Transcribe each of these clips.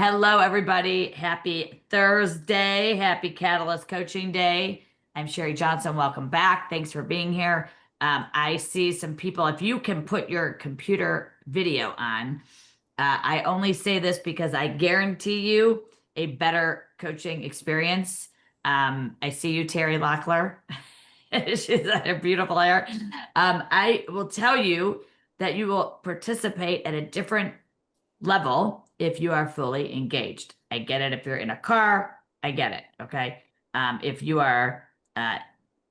Hello, everybody. Happy Thursday. Happy Catalyst Coaching Day. I'm Sherri Johnson. Welcome back. Thanks for being here. I see some people, if you can put your computer video on, I only say this because I guarantee you a better coaching experience. I see you, Terry Locklear. She's got her beautiful hair. I will tell you that you will participate at a different level if you are fully engaged. I get it if you're in a car, I get it, okay? If you are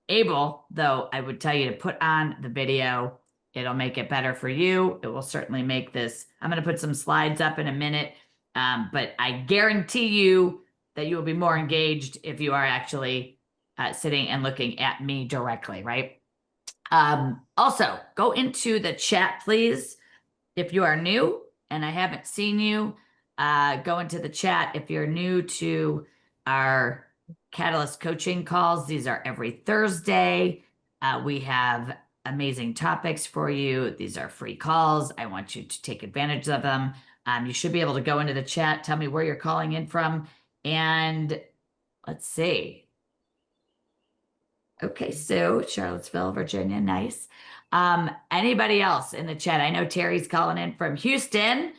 able, though, I would tell you to put on the video. It'll make it better for you. It will certainly make this. I'm going to put some slides up in a minute, but I guarantee you that you will be more engaged if you are actually sitting and looking at me directly, right? Also, go into the chat, please. If you are new and I haven't seen you, go into the chat. If you're new to our Catalyst coaching calls, these are every Thursday. We have amazing topics for you. These are free calls. I want you to take advantage of them. You should be able to go into the chat, tell me where you're calling in from, and let's see. Okay, so Charlottesville, Virginia, nice. Anybody else in the chat? I know Terry's calling in from Houston.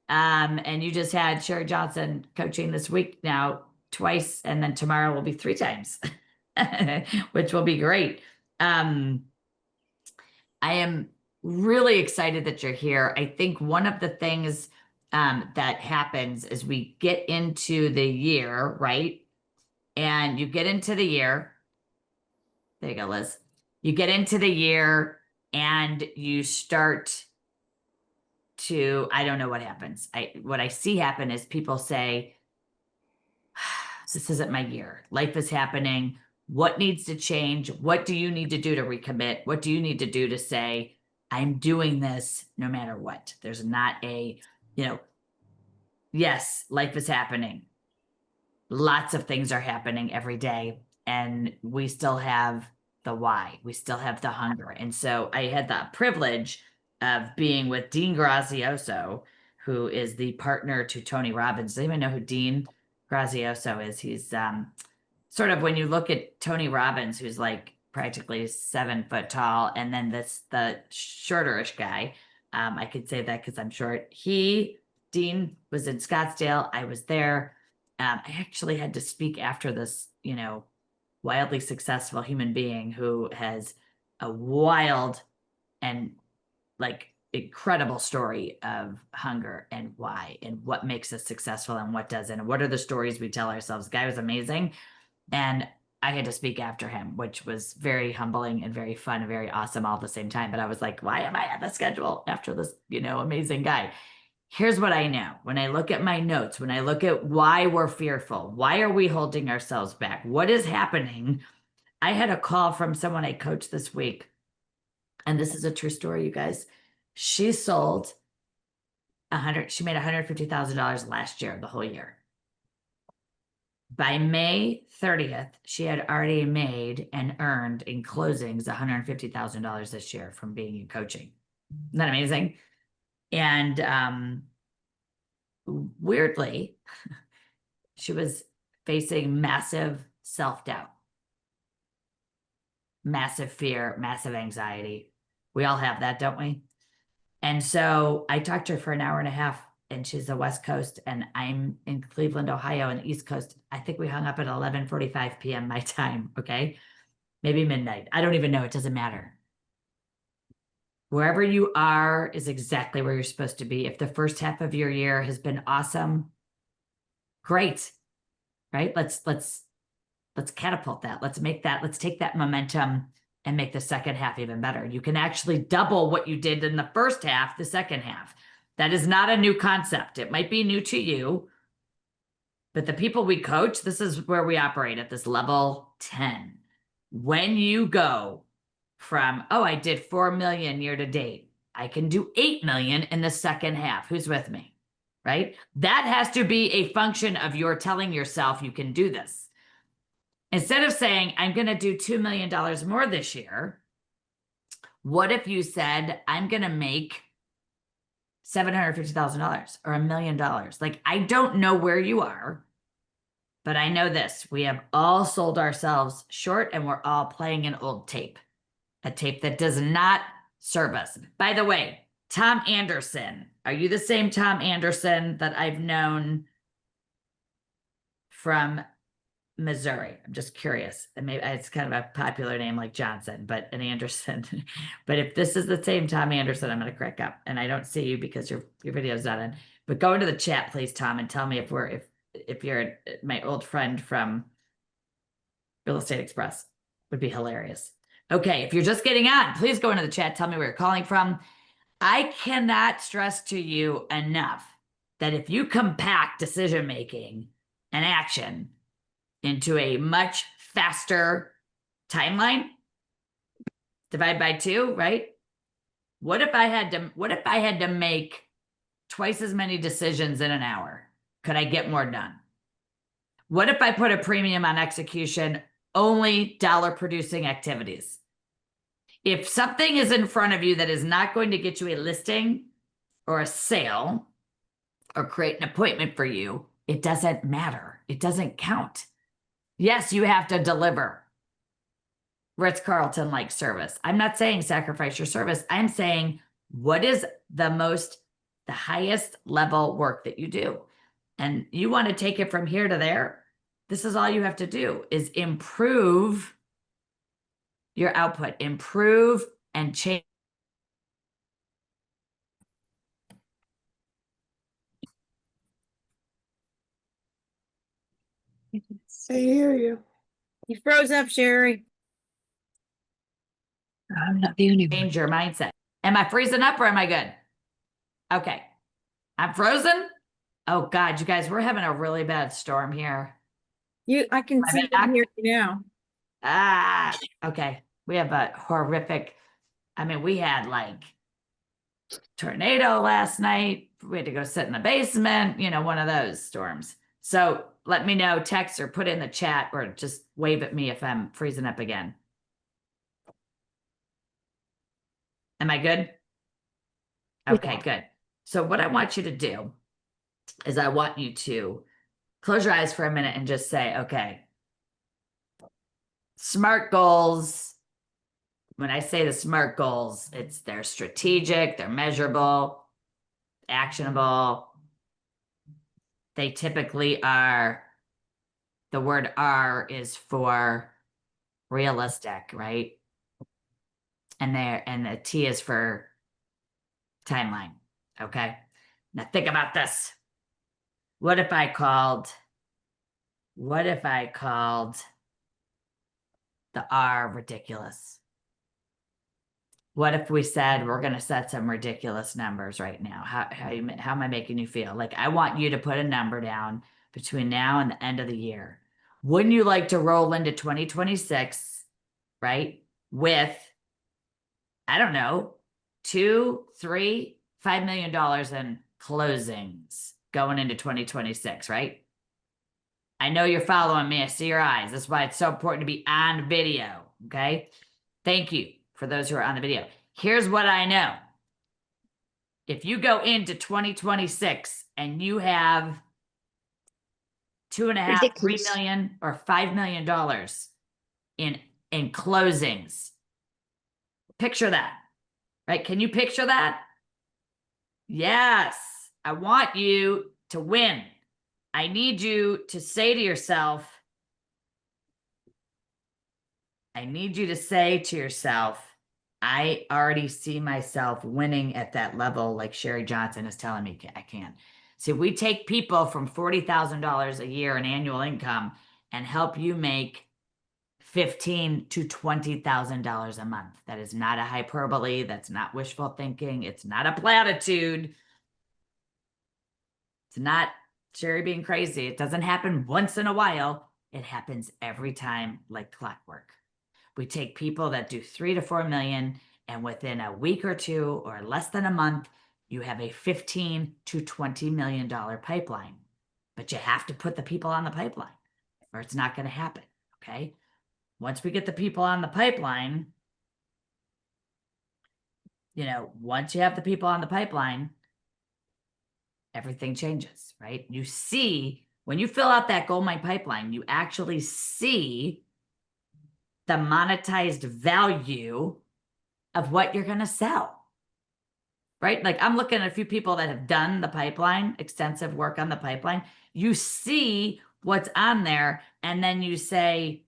And you just had Sherri Johnson coaching this week now twice, and then tomorrow will be 3 times, which will be great. I am really excited that you're here. I think one of the things that happens is we get into the year, right? And you get into the year. There you go, Liz. You get into the year and you start to, I don't know what happens. What I see happen is people say, this isn't my year. Life is happening. What needs to change? What do you need to do to recommit? What do you need to do to say, I'm doing this no matter what? There's not a, yes, life is happening. Lots of things are happening every day. And we still have the why. We still have the hunger. And so I had the privilege of being with Dean Grazioso, who is the partner to Tony Robbins. Does anyone know who Dean Grazioso is? He's sort of, when you look at Tony Robbins, who's like practically 7 foot tall, and then the shorterish guy. I could say that because I'm short. Dean was in Scottsdale. I was there. I actually had to speak after this, wildly successful human being who has a wild and incredible story of hunger and why and what makes us successful and what doesn't, and what are the stories we tell ourselves. The guy was amazing. And I had to speak after him, which was very humbling and very fun and very awesome all at the same time. But I was like, why am I on the schedule after this, amazing guy? Here's what I know. When I look at my notes, when I look at why we're fearful, why are we holding ourselves back? What is happening? I had a call from someone I coached this week, and this is a true story, you guys. She sold she made $150,000 last year, the whole year. By May 30th, she had already made and earned in closings $150,000 this year from being in coaching. Isn't that amazing? And weirdly, she was facing massive self-doubt, massive fear, massive anxiety. We all have that, don't we? And so I talked to her for an hour and a half, and she's the West Coast, and I'm in Cleveland, Ohio, and the East Coast. I think we hung up at 11:45 p.m. my time, okay? Maybe midnight. I don't even know. It doesn't matter. Wherever you are is exactly where you're supposed to be. If the first half of your year has been awesome, great, right? Let's catapult that. Let's take that momentum and make the second half even better. You can actually double what you did in the first half, the second half. That is not a new concept. It might be new to you, but the people we coach, this is where we operate at this level 10. When you go from, I did 4 million year to date, I can do 8 million in the second half. Who's with me, right? That has to be a function of your telling yourself you can do this. Instead of saying, I'm going to do $2 million more this year, what if you said, I'm going to make $750,000 or $1 million. Like, I don't know where you are, but I know this. We have all sold ourselves short and we're all playing an old tape, a tape that does not serve us. By the way, Tom Anderson, are you the same Tom Anderson that I've known from Missouri? I'm just curious. And maybe it's kind of a popular name like Johnson, but an Anderson. But if this is the same Tom Anderson, I'm going to crack up. And I don't see you because your video's not in. But go into the chat, please, Tom, and tell me if you're my old friend from Real Estate Express. Would be hilarious. Okay, if you're just getting on, please go into the chat. Tell me where you're calling from. I cannot stress to you enough that if you compact decision making and action into a much faster timeline, divide by 2, right? What if I had to make twice as many decisions in an hour? Could I get more done? What if I put a premium on execution, only dollar producing activities? If something is in front of you that is not going to get you a listing or a sale or create an appointment for you, it doesn't matter. It doesn't count. Yes, you have to deliver Ritz-Carlton-like service. I'm not saying sacrifice your service. I'm saying what is the highest level work that you do? And you want to take it from here to there. This is all you have to do is improve your output, improve and change. I hear you. You froze up, Sherri. I'm not the only one. Change your mindset. Am I freezing up or am I good? Okay. I'm frozen. Oh God, you guys, we're having a really bad storm here. I can My see back? and hear you now. Okay. We have a horrific, we had like tornado last night. We had to go sit in the basement, one of those storms. So let me know, text or put in the chat or just wave at me if I'm freezing up again. Am I good? Okay, good. So what I want you to do is I want you to close your eyes for a minute and just say, okay, SMART goals. When I say the SMART goals, they're strategic, they're measurable, actionable. They typically are, the word R is for realistic, right? And the T is for timeline. Okay. Now think about this. What if I called the R ridiculous? What if we said we're going to set some ridiculous numbers right now? How am I making you feel? Like, I want you to put a number down between now and the end of the year. Wouldn't you like to roll into 2026, right? With, I don't know, $2, $3, $5 million in closings going into 2026, right? I know you're following me. I see your eyes. That's why it's so important to be on video. Okay. Thank you for those who are on the video. Here's what I know. If you go into 2026 and you have $2.5, $3 million or $5 million in closings, picture that, right? Can you picture that? Yes. I want you to win. I need you to say to yourself, I already see myself winning at that level, like Sherri Johnson is telling me I can. See, we take people from $40,000 a year in annual income and help you make $15,000 to $20,000 a month. That is not a hyperbole. That's not wishful thinking. It's not a platitude. It's not Sherri being crazy. It doesn't happen once in a while. It happens every time like clockwork. We take people that do 3 to 4 million, and within a week or two or less than a month, you have a $15 to $20 million pipeline. But you have to put the people on the pipeline or it's not going to happen. Okay. Once we get the people on the pipeline, once you have the people on the pipeline, everything changes, right? You see, when you fill out that gold mine pipeline, you actually see the monetized value of what you're going to sell, right? Like I'm looking at a few people that have done the pipeline, extensive work on the pipeline. You see what's on there, and then you say,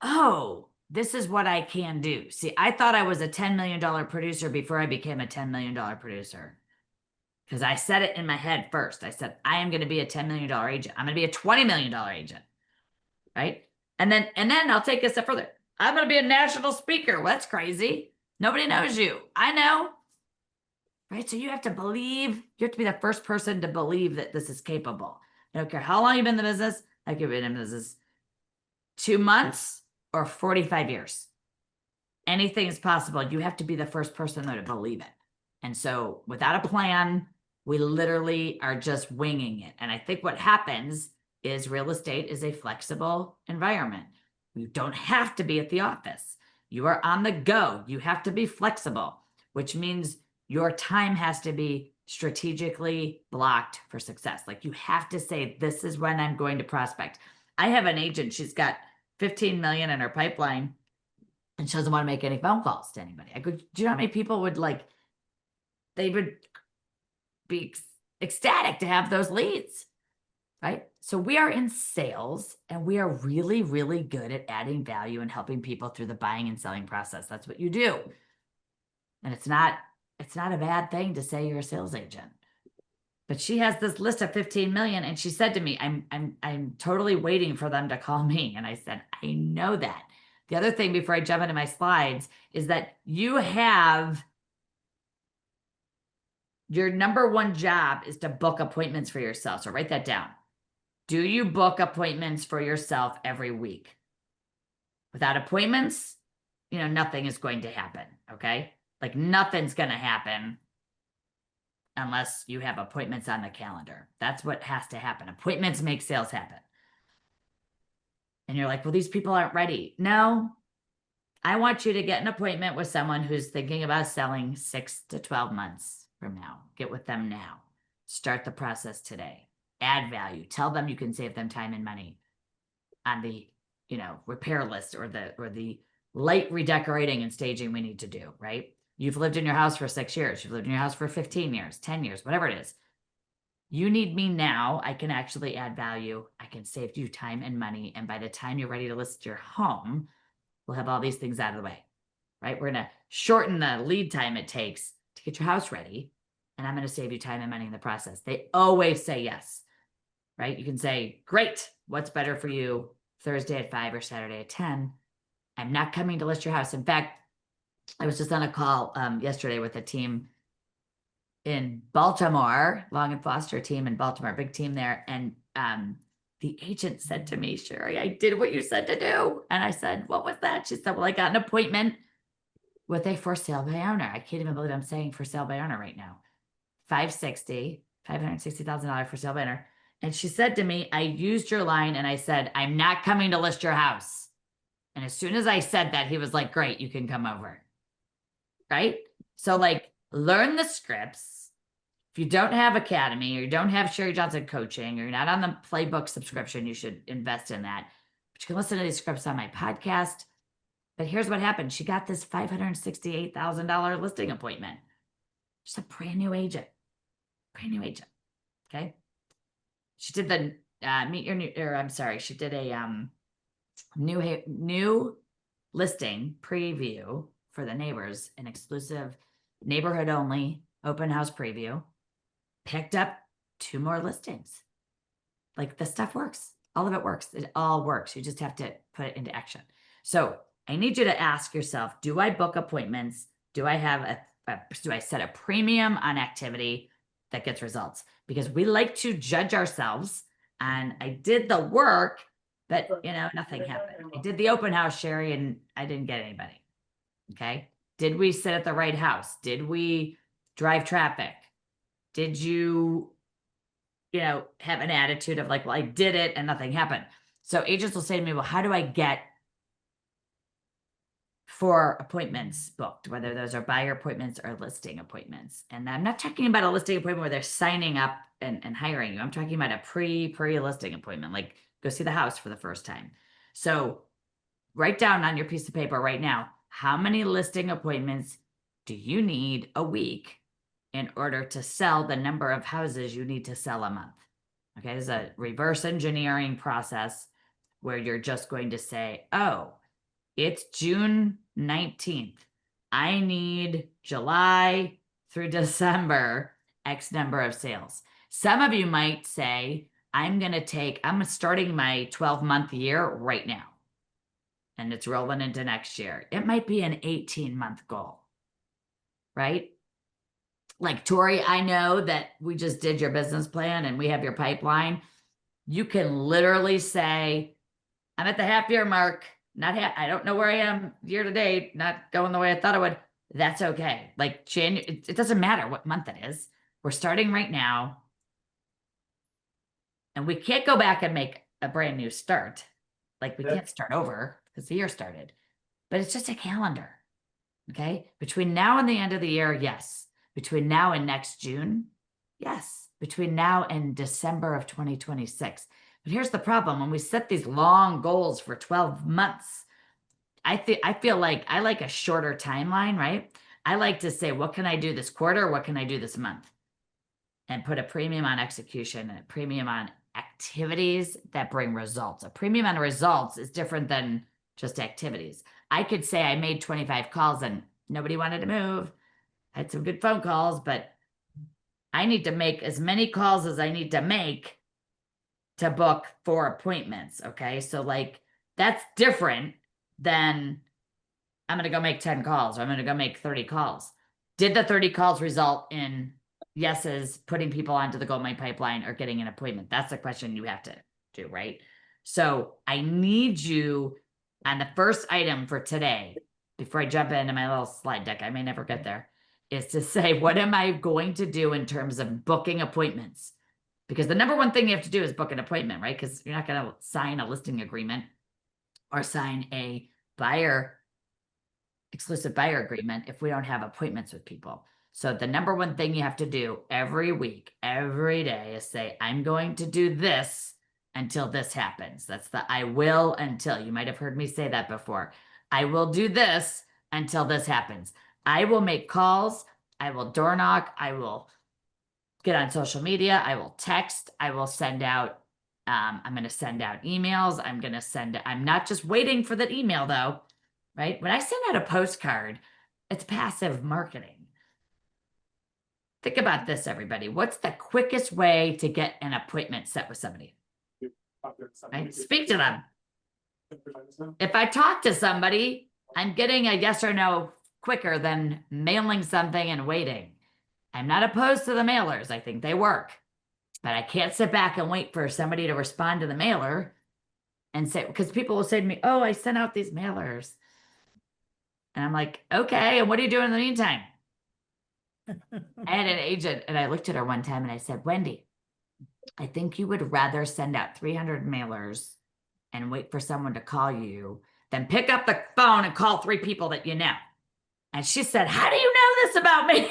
oh, this is what I can do. See, I thought I was a $10 million producer before I became a $10 million producer. Because I said it in my head first. I said, I am going to be a $10 million agent. I'm going to be a $20 million agent. Right. And then I'll take it a step further. I'm going to be a national speaker. Well, that's crazy. Nobody knows you. I know. Right. So you have to believe, you have to be the first person to believe that this is capable. I don't care how long you've been in the business. I could be in business 2 months or 45 years. Anything is possible. You have to be the first person though to believe it. And so without a plan, we literally are just winging it. And I think what happens is real estate is a flexible environment. You don't have to be at the office. You are on the go. You have to be flexible, which means your time has to be strategically blocked for success. Like you have to say, this is when I'm going to prospect. I have an agent. She's got 15 million in her pipeline and she doesn't want to make any phone calls to anybody. I go, do you know how many people would they would be ecstatic to have those leads, right? So we are in sales and we are really, really good at adding value and helping people through the buying and selling process. That's what you do. And it's not a bad thing to say you're a sales agent. But she has this list of 15 million and she said to me, I'm totally waiting for them to call me. And I said, I know that. The other thing before I jump into my slides is that you have your number one job is to book appointments for yourself. So write that down. Do you book appointments for yourself every week? Without appointments, nothing is going to happen. Okay. Like nothing's going to happen unless you have appointments on the calendar. That's what has to happen. Appointments make sales happen. And you're like, well, these people aren't ready. No, I want you to get an appointment with someone who's thinking about selling 6 to 12 months from now. Get with them now. Start the process today. Add value. Tell them you can save them time and money on the, repair list or the light redecorating and staging we need to do, right? You've lived in your house for 6 years. You've lived in your house for 15 years, 10 years, whatever it is. You need me now. I can actually add value. I can save you time and money. And by the time you're ready to list your home, we'll have all these things out of the way, right? We're going to shorten the lead time it takes to get your house ready. And I'm going to save you time and money in the process. They always say yes, right? You can say, great. What's better for you? Thursday at 5 or Saturday at 10. I'm not coming to list your house. In fact, I was just on a call yesterday with a team in Baltimore, Long and Foster team in Baltimore, big team there. And the agent said to me, Sherri, I did what you said to do. And I said, what was that? She said, well, I got an appointment with a for sale by owner. I can't even believe I'm saying for sale by owner right now. $560,000 for sale by owner. And she said to me, I used your line and I said, I'm not coming to list your house. And as soon as I said that, he was like, great, you can come over. Right? So learn the scripts. If you don't have Academy or you don't have Sherri Johnson Coaching or you're not on the Playbook subscription, you should invest in that. But you can listen to these scripts on my podcast. But here's what happened. She got this $568,000 listing appointment. She's a brand new agent. Okay. She did the she did a new listing preview for the neighbors, an exclusive neighborhood only open house preview. Picked up 2 more listings. The stuff works. All of it works. It all works. You just have to put it into action. So I need you to ask yourself, do I book appointments? Do I have do I set a premium on activity that gets results? Because we like to judge ourselves. And I did the work, but nothing happened. I did the open house, Sherri, and I didn't get anybody. Okay. Did we sit at the right house? Did we drive traffic? Did you, have an attitude of well, I did it and nothing happened. So agents will say to me, well, how do I get for appointments booked, whether those are buyer appointments or listing appointments. And I'm not talking about a listing appointment where they're signing up and hiring you. I'm talking about a pre-listing appointment, like go see the house for the first time. So write down on your piece of paper right now, how many listing appointments do you need a week in order to sell the number of houses you need to sell a month? Okay, it's a reverse engineering process where you're just going to say, oh, it's June 19th. I need July through December, X number of sales. Some of you might say, I'm starting my 12-month year right now. And it's rolling into next year. It might be an 18-month goal, right? Like Tori, I know that we just did your business plan and we have your pipeline. You can literally say, I'm at the half year mark. I don't know where I am year to date, not going the way I thought I would. That's okay. Like January, it doesn't matter what month it is. We're starting right now. And we can't go back and make a brand new start. Like we can't start over because the year started. But it's just a calendar. Okay. Between now and the end of the year, yes. Between now and next June, yes. Between now and December of 2026. But here's the problem. When we set these long goals for 12 months, I feel like I like a shorter timeline, right? I like to say, what can I do this quarter? What can I do this month? And put a premium on execution and a premium on activities that bring results. A premium on results is different than just activities. I could say I made 25 calls and nobody wanted to move. I had some good phone calls, but I need to make as many calls as I need to make to book 4 appointments. Okay. So like that's different than I'm going to go make 10 calls or I'm going to go make 30 calls. Did the 30 calls result in yeses, putting people onto the Gold Mine pipeline or getting an appointment? That's the question you have to do, right? So I need you on the first item for today, before I jump into my little slide deck, I may never get there, is to say, what am I going to do in terms of booking appointments? Because the number one thing you have to do is book an appointment, right? Because you're not going to sign a listing agreement or sign a exclusive buyer agreement if we don't have appointments with people. So the number one thing you have to do every week, every day is say, I'm going to do this until this happens. That's the I will until. You might have heard me say that before. I will do this until this happens. I will make calls. I will door knock. I will get on social media. I will text. I will send out, I'm going to send out emails. I'm not just waiting for that email though, right? When I send out a postcard, it's passive marketing. Think about this, everybody. What's the quickest way to get an appointment set with somebody? Right? Speak to them. If I talk to somebody, I'm getting a yes or no quicker than mailing something and waiting. I'm not opposed to the mailers. I think they work. But I can't sit back and wait for somebody to respond to the mailer and say, because people will say to me, oh, I sent out these mailers. And I'm like, okay, and what are you doing in the meantime? I had an agent and I looked at her one time and I said, Wendy, I think you would rather send out 300 mailers and wait for someone to call you than pick up the phone and call 3 people that you know. And she said, how do you know this about me?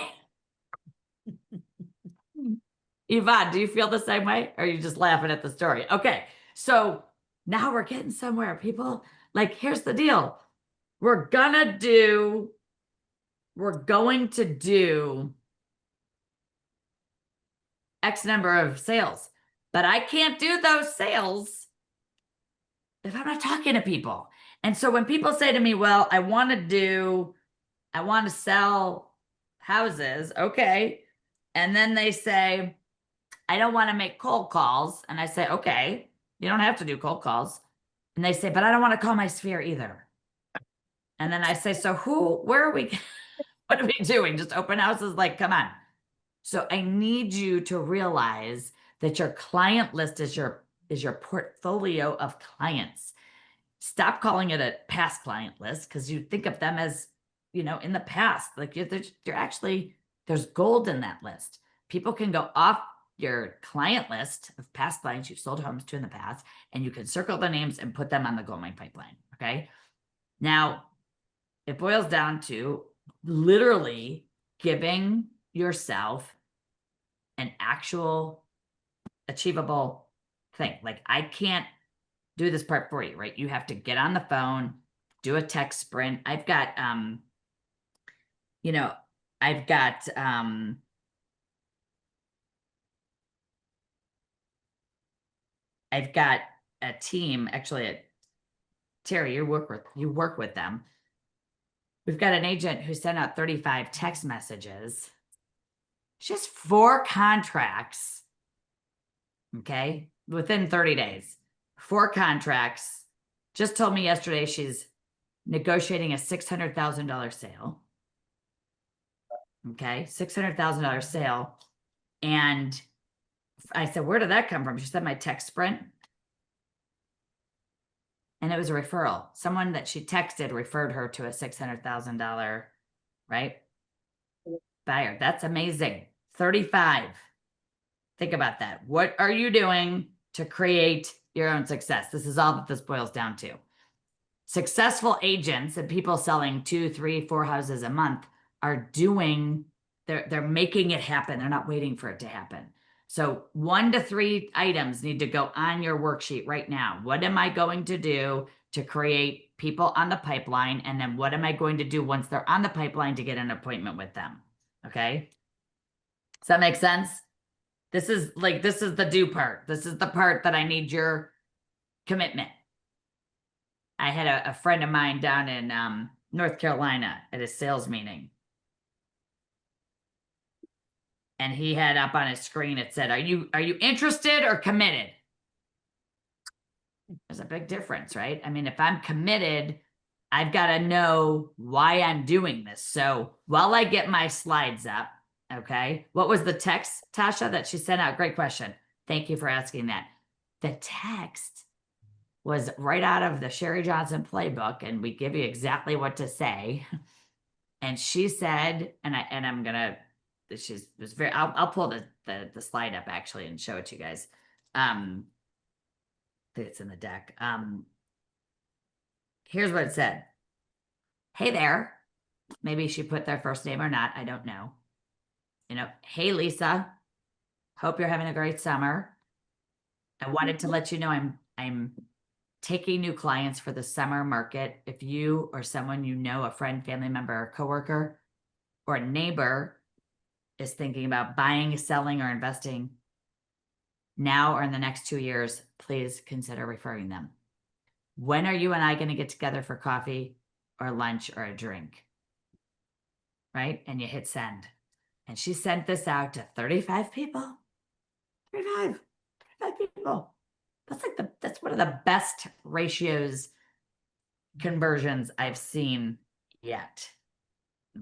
Yvonne, do you feel the same way? Or are you just laughing at the story? Okay. So now we're getting somewhere, people. Like, here's the deal. We're going to do X number of sales, but I can't do those sales if I'm not talking to people. And so when people say to me, well, I want to sell houses. Okay. And then they say, I don't want to make cold calls. And I say, okay, you don't have to do cold calls. And they say, but I don't want to call my sphere either. And then I say, so where are we? What are we doing? Just open houses? Like, come on. So I need you to realize that your client list is your portfolio of clients. Stop calling it a past client list because you think of them as, in the past. Like there's gold in that list. People can go off your client list of past clients you've sold homes to in the past, and you can circle the names and put them on the Gold Mine pipeline. Okay. Now, it boils down to literally giving yourself an actual achievable thing. Like, I can't do this part for you, right? You have to get on the phone, do a text sprint. I've got, you know, I've got, I've got a team, actually, Terry, you work with them. We've got an agent who sent out 35 text messages. Just 4 contracts. Okay. Within 30 days, 4 contracts. Just told me yesterday she's negotiating a $600,000 sale. Okay. $600,000 sale. And I said, where did that come from? She said, my text sprint. And it was a referral. Someone that she texted referred her to a $600,000, right? Buyer. That's amazing. 35. Think about that. What are you doing to create your own success? This is all that this boils down to. Successful agents and people selling 2, 3, 4 houses a month are doing, they're making it happen. They're not waiting for it to happen. So 1 to 3 items need to go on your worksheet right now. What am I going to do to create people on the pipeline? And then what am I going to do once they're on the pipeline to get an appointment with them? Okay. Does that make sense? This is the do part. This is the part that I need your commitment. I had a friend of mine down in North Carolina at a sales meeting. And he had up on his screen, it said, are you interested or committed? There's a big difference, right? I mean, if I'm committed, I've got to know why I'm doing this. So while I get my slides up, okay, what was the text, Tasha, that she sent out? Great question. Thank you for asking that. The text was right out of the Sherri Johnson playbook, and we give you exactly what to say. And she said, I'm gonna, was very, I'll pull the slide up actually and show it to you guys. I think it's in the deck. Here's what it said. Hey there. Maybe she put their first name or not. I don't know. Hey, Lisa. Hope you're having a great summer. I wanted to let you know I'm taking new clients for the summer market. If you or someone you know, a friend, family member, or coworker, or a neighbor is thinking about buying, selling, or investing now or in the next 2 years, please consider referring them. When are you and I going to get together for coffee or lunch or a drink? Right? And you hit send. And she sent this out to 35 people. 35 people. That's one of the best ratios conversions I've seen yet.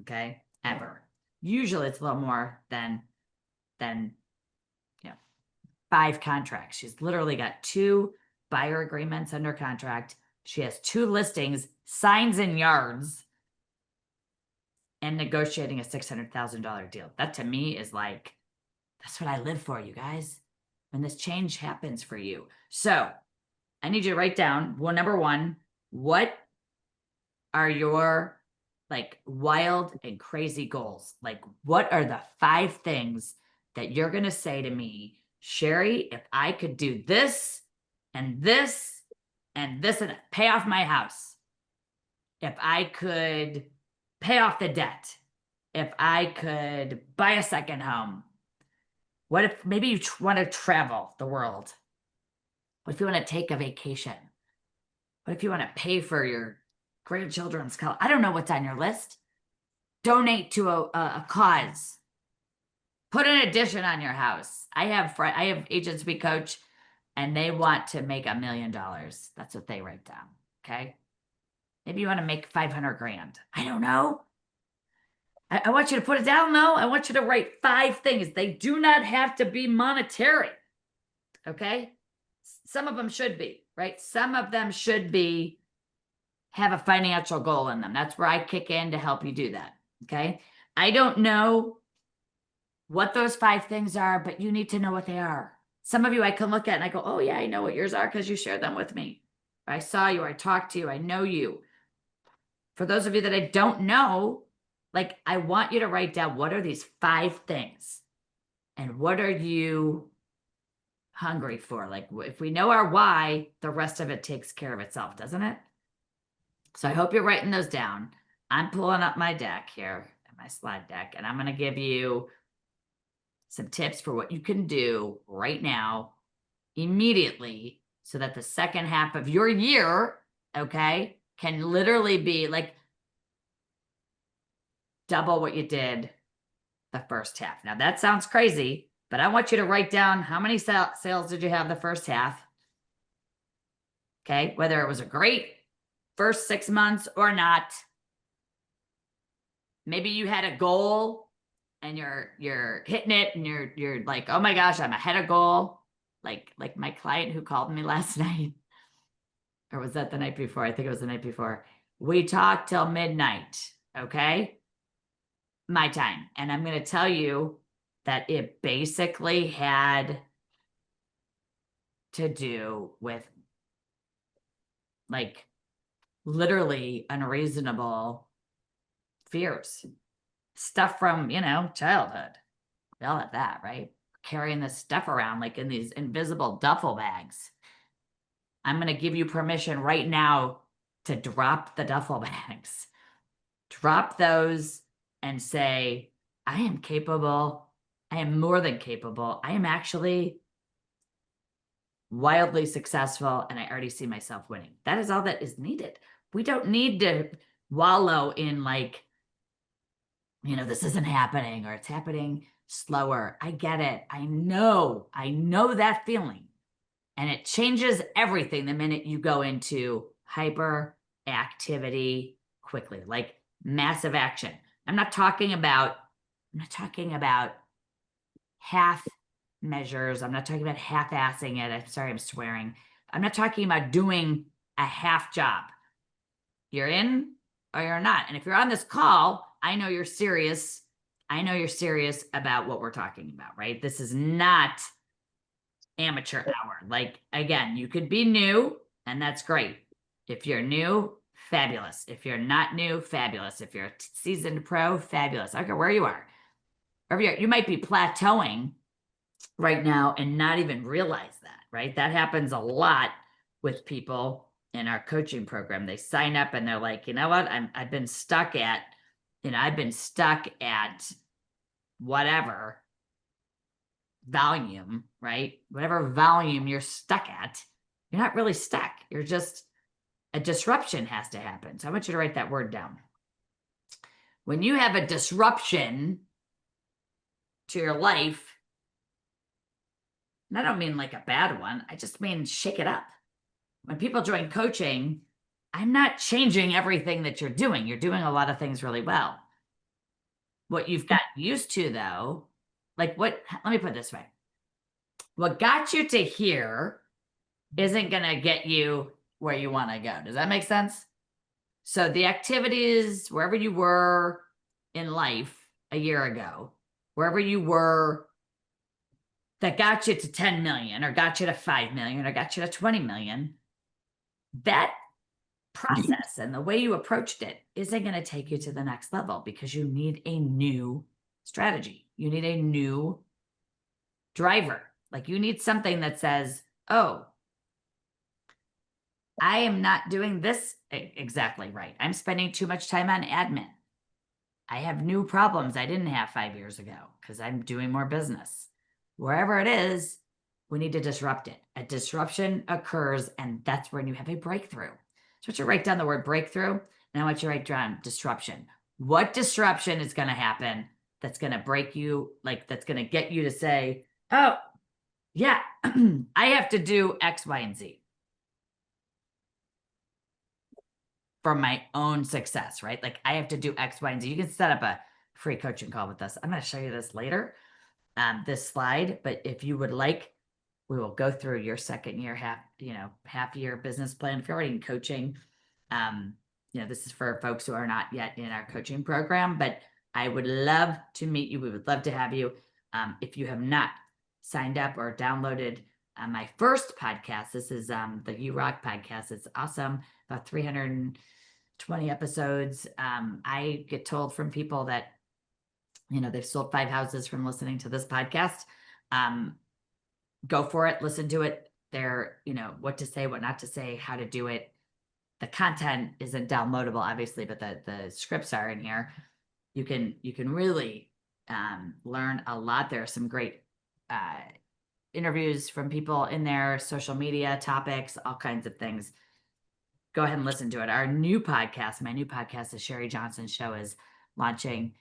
Okay, ever. Usually it's a little more than 5 contracts. She's literally got 2 buyer agreements under contract. She has 2 listings, signs in yards, and negotiating a $600,000 deal. That to me is like, that's what I live for, you guys. When this change happens for you. So I need you to write down, number 1, what are your wild and crazy goals? Like, what are the 5 things that you're going to say to me, Sherri, if I could do this and this and this and pay off my house, if I could pay off the debt, if I could buy a second home, what if maybe you want to travel the world? What if you want to take a vacation? What if you want to pay for your grandchildren's college? I don't know what's on your list. Donate to a cause. Put an addition on your house. I have agents we coach, and they want to make $1 million. That's what they write down. Okay. Maybe you want to make 500 grand. I don't know. I want you to put it down though. I want you to write 5 things. They do not have to be monetary. Okay. Some of them should be, right? Some of them should have a financial goal in them. That's where I kick in to help you do that. Okay. I don't know what those 5 things are, but you need to know what they are. Some of you I can look at and I go, oh yeah, I know what yours are because you shared them with me. I saw you, I talked to you, I know you. for those of you that I don't know, like, I want you to write down, what are these 5 things? And what are you hungry for? Like, if we know our why, the rest of it takes care of itself, doesn't it? So I hope you're writing those down. I'm pulling up my deck here, my slide deck, and I'm going to give you some tips for what you can do right now, immediately, so that the second half of your year, okay, can literally be like double what you did the first half. Now that sounds crazy, but I want you to write down, how many sales did you have the first half? Okay, whether it was a great first 6 months or not. Maybe you had a goal and you're hitting it and you're like, oh my gosh, I'm ahead of goal. Like my client who called me last night, or was that the night before? I think it was the night before. We talked till midnight, okay? My time. And I'm going to tell you that it basically had to do with, like, literally unreasonable fears, stuff from, childhood. We all have that, right? Carrying this stuff around like in these invisible duffel bags. I'm going to give you permission right now to drop the duffel bags. Drop those and say, I am capable. I am more than capable. I am actually wildly successful, and I already see myself winning. That is all that is needed. We don't need to wallow in, like, this isn't happening, or it's happening slower. I get it. I know that feeling. And it changes everything the minute you go into hyper activity quickly, like massive action. I'm not talking about half measures. I'm not talking about half-assing it. I'm sorry, I'm swearing. I'm not talking about doing a half job. You're in or you're not. And if you're on this call, I know you're serious. I know you're serious about what we're talking about, right? This is not amateur hour. Like, again, you could be new, and that's great. If you're new, fabulous. If you're not new, fabulous. If you're a seasoned pro, fabulous. I don't care where you are. You might be plateauing right now and not even realize that, right? That happens a lot with people in our coaching program. They sign up and they're like, you know what? I've been stuck at whatever volume, right? Whatever volume you're stuck at, you're not really stuck. You're just, a disruption has to happen. So I want you to write that word down. When you have a disruption to your life, and I don't mean like a bad one, I just mean shake it up. When people join coaching, I'm not changing everything that you're doing. You're doing a lot of things really well. What you've got used to, though, let me put it this way. What got you to here isn't going to get you where you want to go. Does that make sense? So the activities, wherever you were in life a year ago, wherever you were, that got you to 10 million or got you to 5 million or got you to 20 million, that process and the way you approached it isn't going to take you to the next level, because you need a new strategy. You need a new driver. Like, you need something that says, oh, I am not doing this exactly right. I'm spending too much time on admin. I have new problems I didn't have 5 years ago because I'm doing more business. Wherever it is, we need to disrupt it. A disruption occurs, and that's when you have a breakthrough. So I want you to write down the word breakthrough, and I want you to write down disruption. What disruption is going to happen that's going to break you, like that's going to get you to say, oh, yeah, I have to do X, Y, and Z for my own success, right? Like, I have to do X, Y, and Z. You can set up a free coaching call with us. I'm going to show you this later, this slide, but if you would like, we will go through your second year, half year business plan. If you're already in coaching, this is for folks who are not yet in our coaching program, but I would love to meet you. We would love to have you. If you have not signed up or downloaded my first podcast, this is the You Rock podcast. It's awesome. About 320 20 episodes. I get told from people that, they've sold 5 houses from listening to this podcast. Go for it, listen to it. They're, what to say, what not to say, how to do it. The content isn't downloadable, obviously, but the scripts are in here. You can really learn a lot. There are some great interviews from people in there, social media topics, all kinds of things. Go ahead and listen to it. Our new podcast, my new podcast, the Sherri Johnson Show, is launching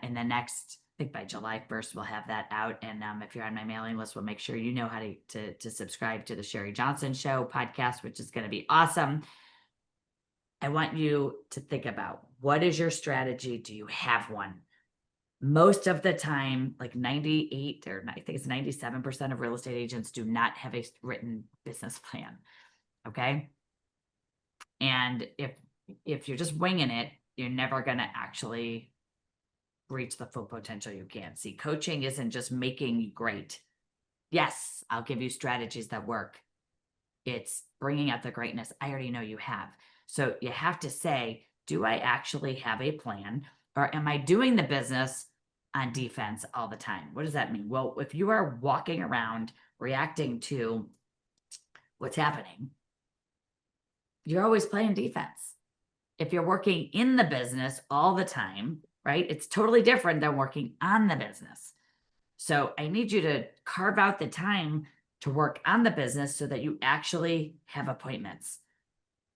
in the next, I think by July 1st, we'll have that out. And if you're on my mailing list, we'll make sure you know how to subscribe to the Sherri Johnson Show podcast, which is going to be awesome. I want you to think about, what is your strategy? Do you have one? Most of the time, like 98 or I think it's 97% of real estate agents do not have a written business plan. Okay. And if you're just winging it, you're never going to actually reach the full potential you can. See, coaching isn't just making you great. Yes, I'll give you strategies that work. It's bringing out the greatness I already know you have. So you have to say, do I actually have a plan, or am I doing the business on defense all the time? What does that mean? Well, if you are walking around reacting to what's happening, you're always playing defense. If you're working in the business all the time, right, it's totally different than working on the business. So I need you to carve out the time to work on the business so that you actually have appointments.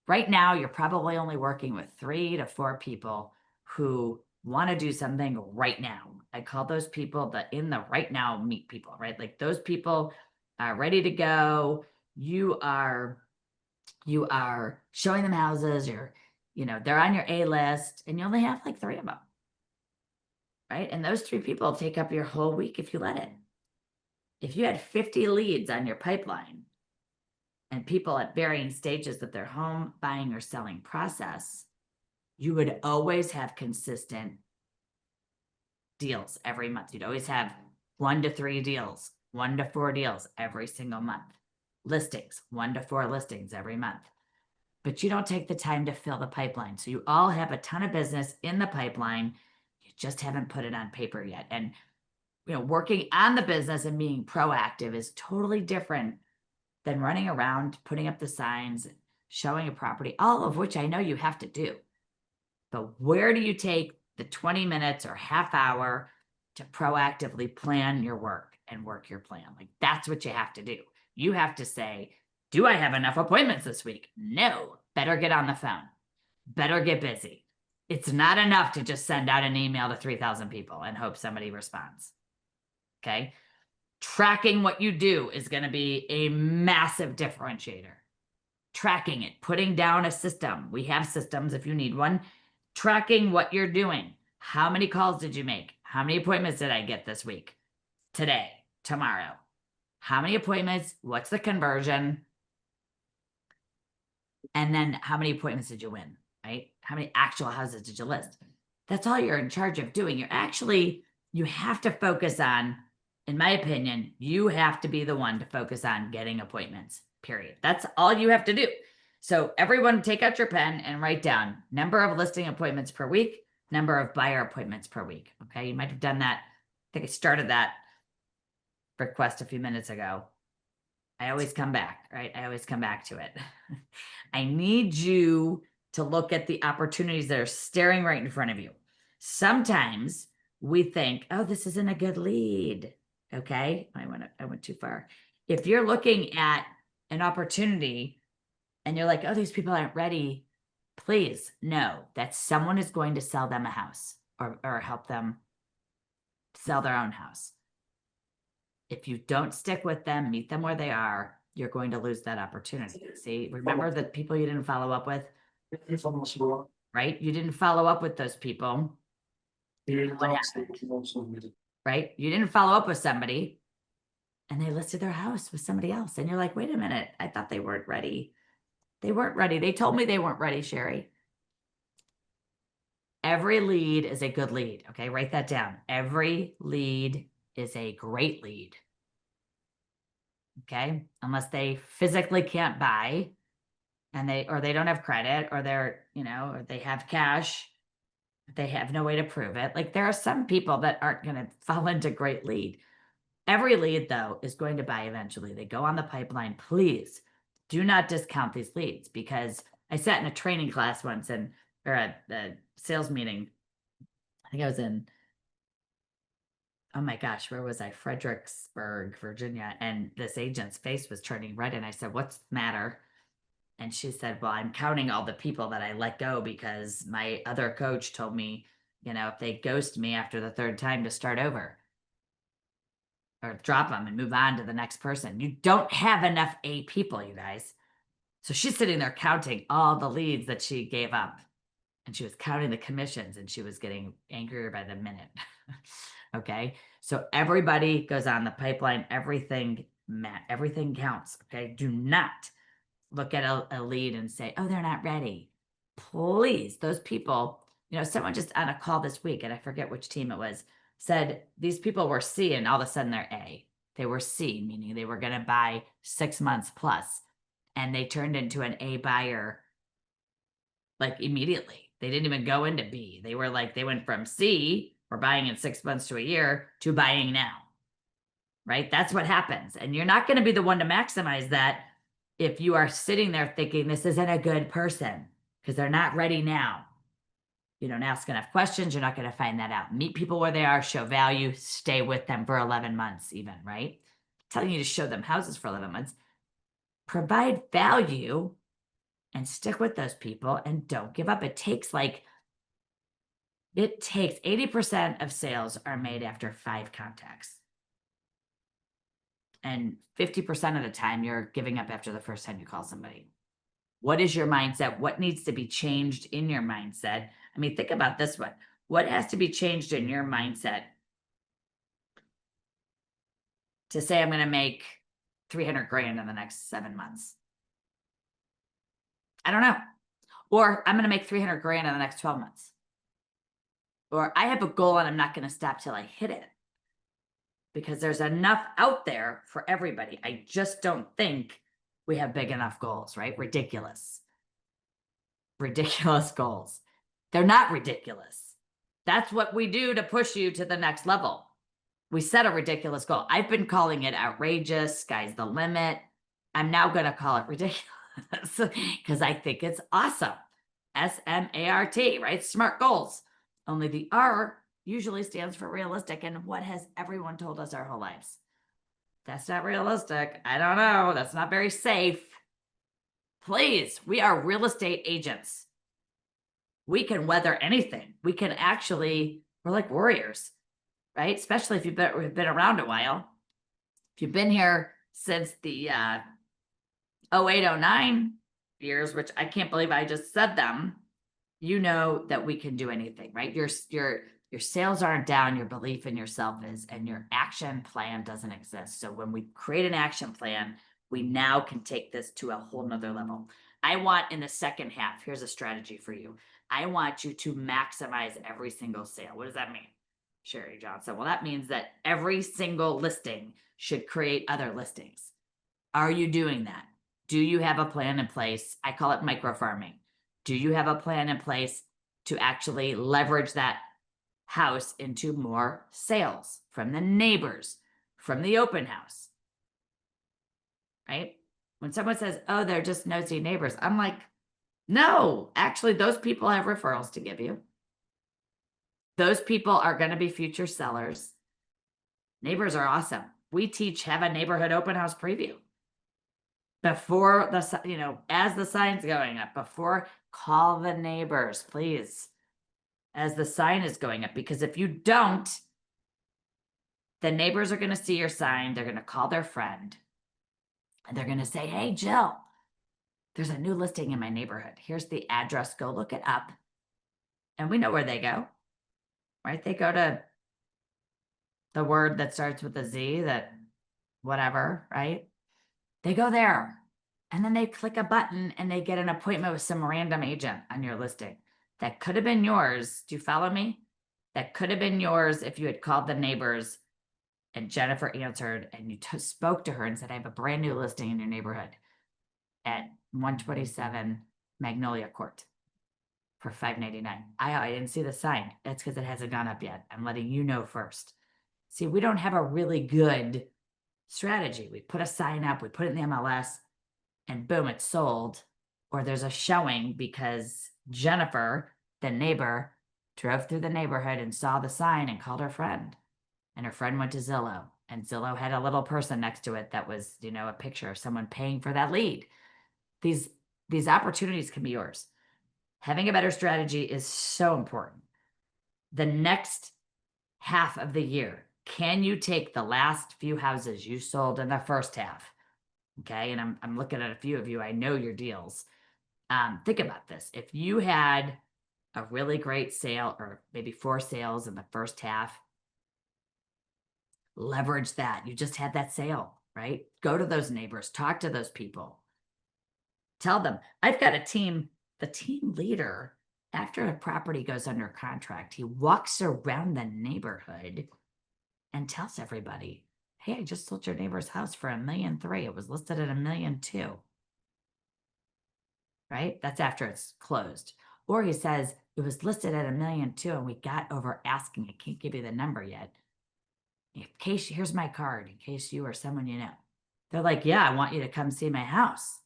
Right now, you're probably only working with 3 to 4 people who want to do something right now. I call those people the in the right now meet people, right? Like those people are ready to go. You are showing them houses, they're on your A list, and you only have like 3 of them, right? And those 3 people take up your whole week if you let it. If you had 50 leads on your pipeline and people at varying stages of their home buying or selling process, you would always have consistent deals every month. You'd always have 1 to 3 deals, 1 to 4 deals every single month. Listings, 1 to 4 listings every month. But you don't take the time to fill the pipeline. So you all have a ton of business in the pipeline. You just haven't put it on paper yet. And working on the business and being proactive is totally different than running around, putting up the signs, showing a property, all of which I know you have to do. But where do you take the 20 minutes or half hour to proactively plan your work and work your plan? Like, that's what you have to do. You have to say, do I have enough appointments this week? No. Better get on the phone. Better get busy. It's not enough to just send out an email to 3,000 people and hope somebody responds. Okay. Tracking what you do is going to be a massive differentiator. Tracking it, putting down a system. We have systems if you need one. Tracking what you're doing. How many calls did you make? How many appointments did I get this week? Today, tomorrow? How many appointments? What's the conversion? And then how many appointments did you win, right? How many actual houses did you list? That's all you're in charge of doing. You have to focus on, in my opinion, you have to be the one to focus on getting appointments, period. That's all you have to do. So everyone take out your pen and write down number of listing appointments per week, number of buyer appointments per week. Okay. You might have done that. I think I started that request a few minutes ago. I always come back, right? I always come back to it. I need you to look at the opportunities that are staring right in front of you. Sometimes we think, oh, this isn't a good lead. Okay. I went too far. If you're looking at an opportunity and you're like, oh, these people aren't ready, please know that someone is going to sell them a house or help them sell their own house. If you don't stick with them, meet them where they are, you're going to lose that opportunity. See, remember the people you didn't follow up with, right? You didn't follow up with those people, right? You didn't follow up with somebody and they listed their house with somebody else. And you're like, wait a minute, I thought they weren't ready. They weren't ready. They told me they weren't ready, Sherri. Every lead is a good lead. Okay, write that down. Every lead is a great lead. Okay, unless they physically can't buy, and they don't have credit, or they're, or they have cash. They have no way to prove it. Like, there are some people that aren't going to fall into great lead. Every lead, though, is going to buy eventually. They go on the pipeline. Please do not discount these leads, because I sat in a training class once or a sales meeting. I think I was in, oh my gosh, where was I? Fredericksburg, Virginia. And this agent's face was turning red. And I said, "What's the matter?" And she said, "Well, I'm counting all the people that I let go because my other coach told me, if they ghost me after the third time, to start over or drop them and move on to the next person." You don't have enough A people, you guys. So she's sitting there counting all the leads that she gave up, and she was counting the commissions, and she was getting angrier by the minute. Okay. So everybody goes on the pipeline. Everything counts. Okay. Do not look at a lead and say, "Oh, they're not ready." Please, those people, someone just on a call this week, and I forget which team it was, said these people were C and all of a sudden they're A. They were C, meaning they were going to buy 6 months plus, and they turned into an A buyer like immediately. They didn't even go into B. They went from C, we're buying in 6 months to a year, to buying now, right? That's what happens. And you're not going to be the one to maximize that if you are sitting there thinking this isn't a good person because they're not ready now. You don't ask enough questions. You're not going to find that out. Meet people where they are, show value, stay with them for 11 months even, right? I'm telling you to show them houses for 11 months. Provide value and stick with those people, and don't give up. It takes 80% of sales are made after 5 contacts. And 50% of the time you're giving up after the first time you call somebody. What is your mindset? What needs to be changed in your mindset? I mean, think about this one. What has to be changed in your mindset to say, I'm going to make 300 grand in the next 7 months? I don't know. Or I'm going to make 300 grand in the next 12 months. Or I have a goal and I'm not going to stop till I hit it. Because there's enough out there for everybody. I just don't think we have big enough goals, right? Ridiculous goals. They're not ridiculous. That's what we do to push you to the next level. We set a ridiculous goal. I've been calling it outrageous, sky's the limit. I'm now going to call it ridiculous because I think it's awesome. SMART, right? Smart goals. Only the R usually stands for realistic. And what has everyone told us our whole lives? That's not realistic. I don't know. That's not very safe. Please, we are real estate agents. We can weather anything. We can we're like warriors, right? Especially if you've been around a while. If you've been here since the 08-09 years, which I can't believe I just said them, you know that we can do anything, right? Your sales aren't down, your belief in yourself is, and your action plan doesn't exist. So when we create an action plan, we now can take this to a whole nother level. I want in the second half, here's a strategy for you. I want you to maximize every single sale. What does that mean, Sherri Johnson? Well, that means that every single listing should create other listings. Are you doing that? Do you have a plan in place? I call it micro farming. Do you have a plan in place to actually leverage that house into more sales from the neighbors, from the open house, right? When someone says, "Oh, they're just nosy neighbors," I'm like, no, actually, those people have referrals to give you. Those people are going to be future sellers. Neighbors are awesome. We have a neighborhood open house preview before as the sign's going up, call the neighbors, please, as the sign is going up, because if you don't, the neighbors are going to see your sign. They're going to call their friend and they're going to say, "Hey, Jill, there's a new listing in my neighborhood. Here's the address. Go look it up." And we know where they go, right? They go to the word that starts with a Z, that whatever, right? They go there and then they click a button and they get an appointment with some random agent on your listing. That could have been yours. Do you follow me? That could have been yours if you had called the neighbors and Jennifer answered and you spoke to her and said, "I have a brand new listing in your neighborhood at 127 Magnolia Court for $599. I didn't see the sign. That's because it hasn't gone up yet. I'm letting you know first. See, we don't have a really good strategy. We put a sign up, we put it in the MLS, and boom, it's sold. Or there's a showing because Jennifer, the neighbor, drove through the neighborhood and saw the sign and called her friend. And her friend went to Zillow, and Zillow had a little person next to it that was, a picture of someone paying for that lead. These opportunities can be yours. Having a better strategy is so important. The next half of the year, can you take the last few houses you sold in the first half? Okay. And I'm looking at a few of you. I know your deals. Think about this. If you had a really great sale or maybe 4 sales in the first half, leverage that. You just had that sale, right? Go to those neighbors, talk to those people. Tell them, I've got a team, the team leader, after a property goes under contract, he walks around the neighborhood and tells everybody, hey, I just sold your neighbor's house for $1.3 million. It was listed at $1.2 million. Right? That's after it's closed. Or he says, it was listed at $1.2 million and we got over asking. I can't give you the number yet. In case, here's my card, in case you or someone you know. They're like, yeah, I want you to come see my house.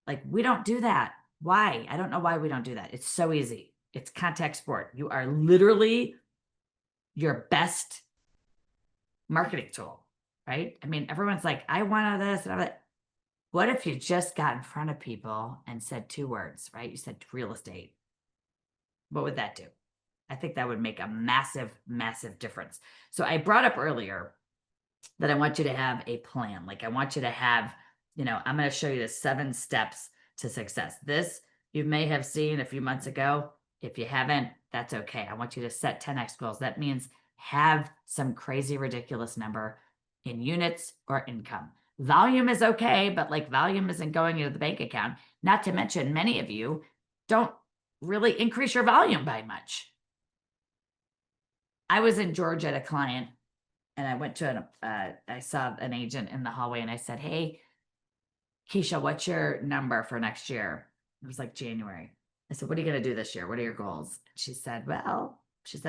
Like, we don't do that. Why? I don't know why we don't do that. It's so easy. It's contact sport. You are literally your best marketing tool, right? I mean, everyone's like, I want this and all that. What if you just got in front of people and said 2 words, right? You said real estate. What would that do? I think that would make a massive, massive difference. So I brought up earlier that I want you to have a plan. Like I want you to have, I'm going to show you the 7 steps to success. This you may have seen a few months ago. If you haven't, that's okay. I want you to set 10x goals. That means have some crazy, ridiculous number in units or income. Volume is okay, but like volume isn't going into the bank account. Not to mention many of you don't really increase your volume by much. I was in Georgia at a client and I went to I saw an agent in the hallway and I said, hey, Keisha, what's your number for next year? It was like January. I said, what are you going to do this year? What are your goals? She said,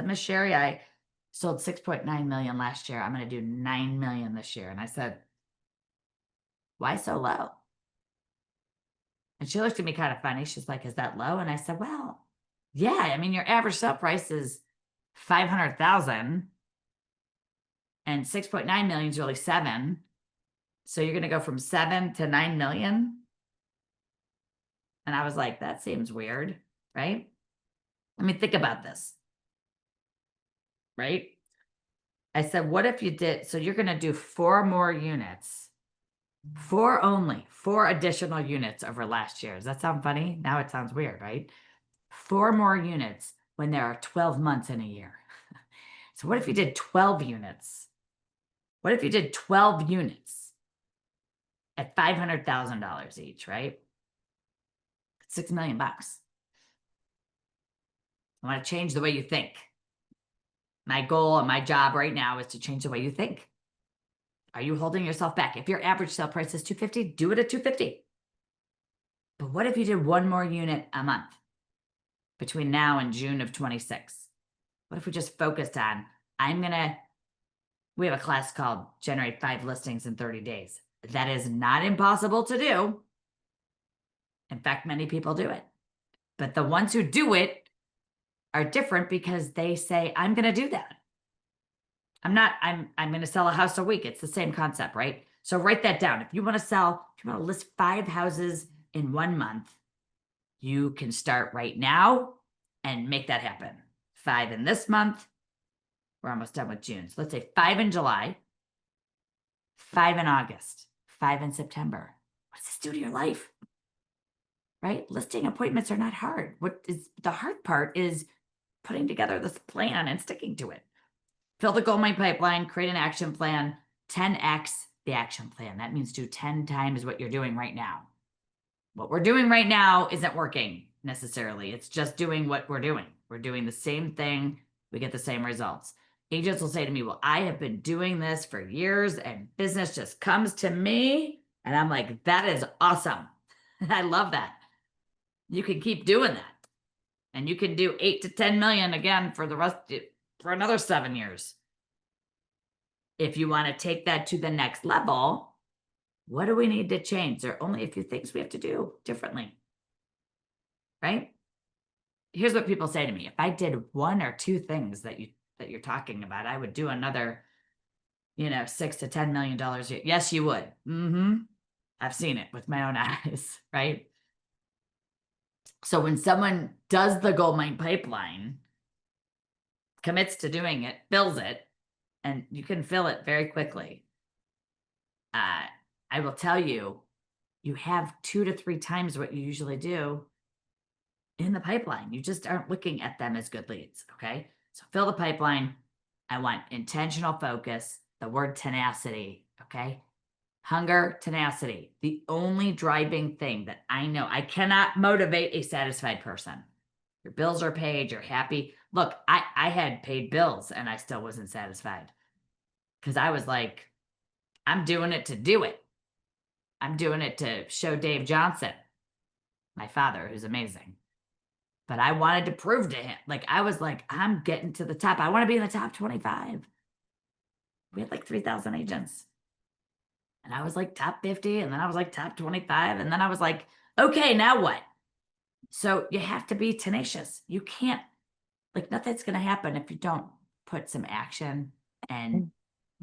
Miss Sherri, I sold 6.9 million last year. I'm going to do 9 million this year. And I said, why so low? And she looked at me kind of funny. She's like, is that low? And I said, well, yeah, I mean, your average sale price is 500,000 and 6.9 million is really 7. So you're going to go from 7 to 9 million. And I was like, that seems weird, right? I mean, think about this, right? I said, what if you did, so you're going to do 4 more units, 4 additional units over last year. Does that sound funny? Now it sounds weird, right? 4 more units when there are 12 months in a year. So what if you did 12 units? What if you did 12 units at $500,000 each, right? $6 million. I want to change the way you think. My goal and my job right now is to change the way you think. Are you holding yourself back? If your average sale price is $250, do it at $250. But what if you did 1 more unit a month between now and June of 26? What if we just focused on, we have a class called Generate 5 Listings in 30 Days. That is not impossible to do. In fact, many people do it. But the ones who do it are different because they say, I'm going to do that. I'm going to sell a house a week. It's the same concept, right? So write that down. If you want to list 5 houses in 1 month, you can start right now and make that happen. 5 in this month. We're almost done with June. So let's say 5 in July, 5 in August, 5 in September. What does this do to your life? Right? Listing appointments are not hard. What is the hard part is putting together this plan and sticking to it. Fill the goal mine pipeline, create an action plan, 10x the action plan. That means do 10 times what you're doing right now. What we're doing right now isn't working necessarily. It's just doing what we're doing. We're doing the same thing. We get the same results. Agents will say to me, well, I have been doing this for years and business just comes to me. And I'm like, that is awesome. I love that. You can keep doing that. And you can do 8 to 10 million again for for another 7 years. If you want to take that to the next level, what do we need to change? There are only a few things we have to do differently, right? Here's what people say to me. If I did 1 or 2 things that you're talking about, I would do another, $6 to $10 million a year. Yes, you would. I've seen it with my own eyes, right? So when someone does the gold mine pipeline, commits to doing it, fills it, and you can fill it very quickly. I will tell you, you have 2 to 3 times what you usually do in the pipeline. You just aren't looking at them as good leads. Okay. So fill the pipeline. I want intentional focus, the word tenacity. Okay. Hunger, tenacity. The only driving thing that I know, I cannot motivate a satisfied person. Your bills are paid, you're happy. Look, I had paid bills and I still wasn't satisfied because I was like, I'm doing it to do it. I'm doing it to show Dave Johnson, my father, who's amazing. But I wanted to prove to him, I was like, I'm getting to the top. I want to be in the top 25. We had like 3,000 agents. And I was like top 50, and then I was like top 25, and then I was like, okay, now what? So you have to be tenacious. You can't, nothing's going to happen if you don't put some action and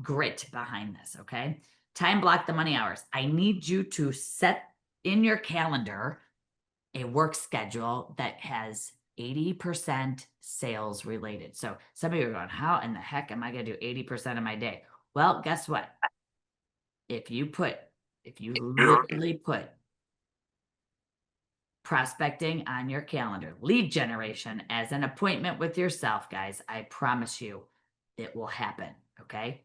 grit behind this, okay? Time block the money hours. I need you to set in your calendar a work schedule that has 80% sales related. So some of you are going, how in the heck am I going to do 80% of my day? Well, guess what? If you literally put prospecting on your calendar, lead generation as an appointment with yourself, guys, I promise you it will happen. Okay.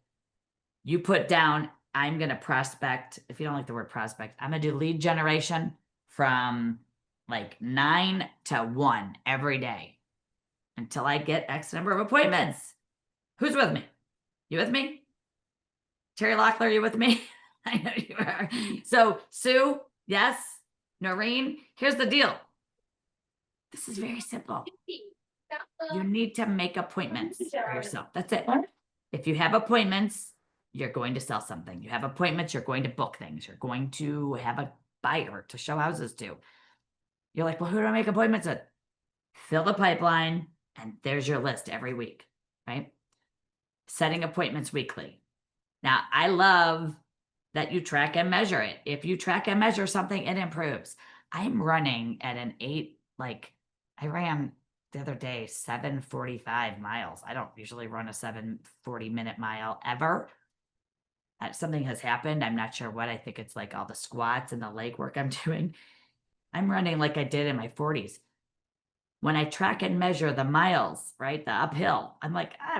You put down, I'm going to prospect. If you don't like the word prospect, I'm going to do lead generation from 9 to 1 every day until I get X number of appointments. Who's with me? You with me? Terry Locklear, you with me? I know you are. So Sue, yes. Noreen, here's the deal. This is very simple. You need to make appointments for yourself. That's it. If you have appointments, you're going to sell something. You have appointments, you're going to book things. You're going to have a buyer to show houses to. You're like, well, who do I make appointments with? Fill the pipeline, and there's your list every week, right? Setting appointments weekly. Now, I love that you track and measure it. If you track and measure something, it improves. I'm running at an 8, I ran the other day 745 miles. I don't usually run a 740-minute mile ever. Something has happened. I'm not sure what. I think it's all the squats and the leg work I'm doing. I'm running like I did in my 40s. When I track and measure the miles, right, the uphill, I'm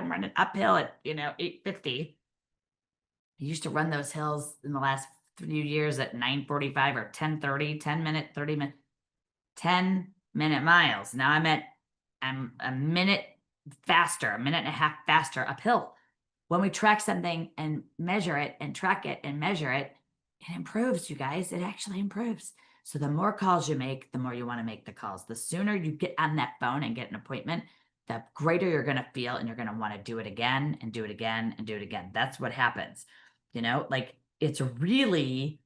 running uphill at, 850. I used to run those hills in the last few years at 9:45 or 10:30, 10-minute, 30-minute, 10-minute miles. Now I'm a minute faster, a minute and a half faster uphill. When we track something and measure it and track it and measure it, it improves, you guys. It actually improves. So the more calls you make, the more you want to make the calls. The sooner you get on that phone and get an appointment, the greater you're going to feel, and you're going to want to do it again and do it again and do it again. That's what happens. It's really,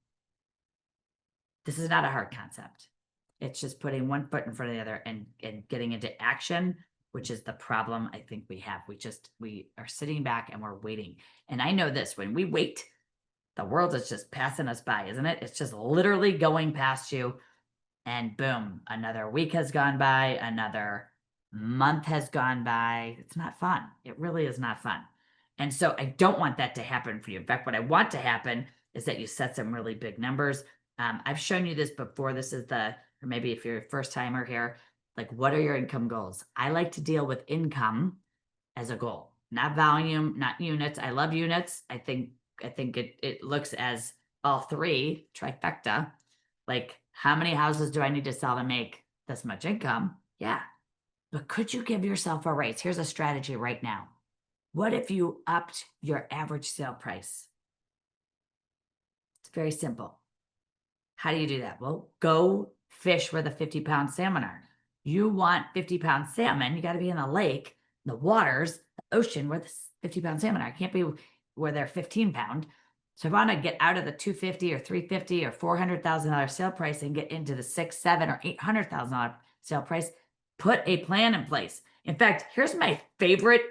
this is not a hard concept. It's just putting one foot in front of the other and getting into action, which is the problem I think we have. We are sitting back and we're waiting. And I know this, when we wait, the world is just passing us by, isn't it? It's just literally going past you, and boom, another week has gone by, another month has gone by. It's not fun. It really is not fun. And so I don't want that to happen for you. In fact, what I want to happen is that you set some really big numbers. I've shown you this before. This is or maybe if you're a first timer here, what are your income goals? I like to deal with income as a goal, not volume, not units. I love units. I think it looks as all 3 trifecta. How many houses do I need to sell to make this much income? Yeah. But could you give yourself a raise? Here's a strategy right now. What if you upped your average sale price? It's very simple. How do you do that? Well, go fish where the 50-pound salmon are. You want 50-pound salmon, you got to be in the lake, the waters, the ocean where the 50-pound salmon are. It can't be where they're 15-pound. So if I want to get out of the $250 or $350 or $400,000 sale price and get into the $600,000, $700,000 or $800,000 sale price, put a plan in place. In fact, here's my favorite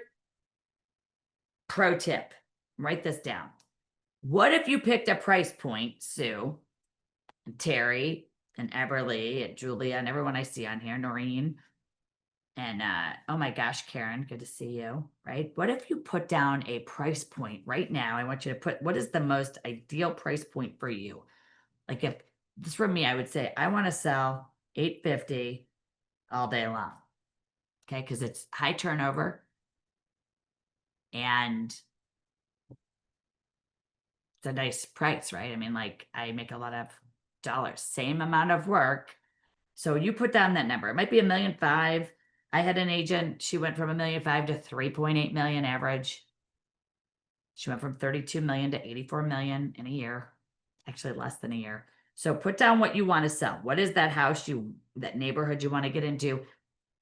pro tip. Write this down. What if you picked a price point, Sue, and Terry, and Everly, and Julia, and everyone I see on here, Noreen, and oh my gosh, Karen, good to see you, right? What if you put down a price point right now? I want you to put, what is the most ideal price point for you? Like if this for me, I would say, I want to sell $850 all day long. Okay, because it's high turnover and it's a nice price, right? I mean, like I make a lot of dollars, same amount of work. So you put down that number. It might be $1.5 million. I had an agent, she went from $1.5 million to 3.8 million average. She went from 32 million to 84 million in a year, actually less than a year. So put down what you want to sell. What is that house that neighborhood you want to get into?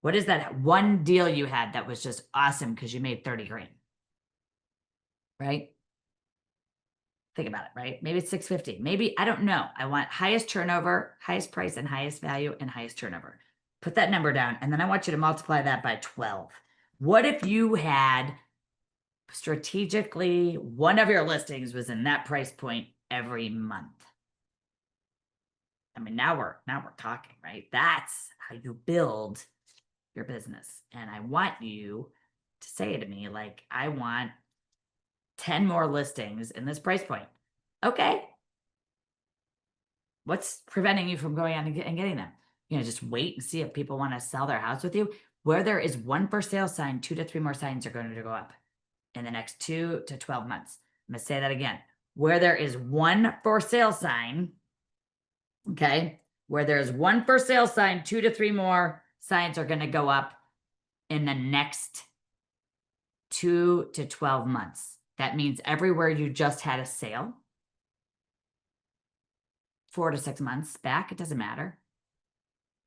What is that one deal you had that was just awesome because you made 30 grand? Right? Think about it, right? Maybe it's 650. Maybe, I don't know. I want highest turnover, highest price and highest value and highest turnover. Put that number down. And then I want you to multiply that by 12. What if you had strategically one of your listings was in that price point every month? I mean, now we're talking, right? That's how you build your business. And I want you to say to me, like, I want 10 more listings in this price point. Okay. What's preventing you from going out and getting them? Just wait and see if people want to sell their house with you. Where there is one for sale sign, 2 to 3 more signs are going to go up in the next 2 to 12 months. I'm going to say that again. Where there is one for sale sign, okay, where there's one for sale sign, 2 to 3 more signs are going to go up in the next 2 to 12 months. That means everywhere you just had a sale 4 to 6 months back, it doesn't matter.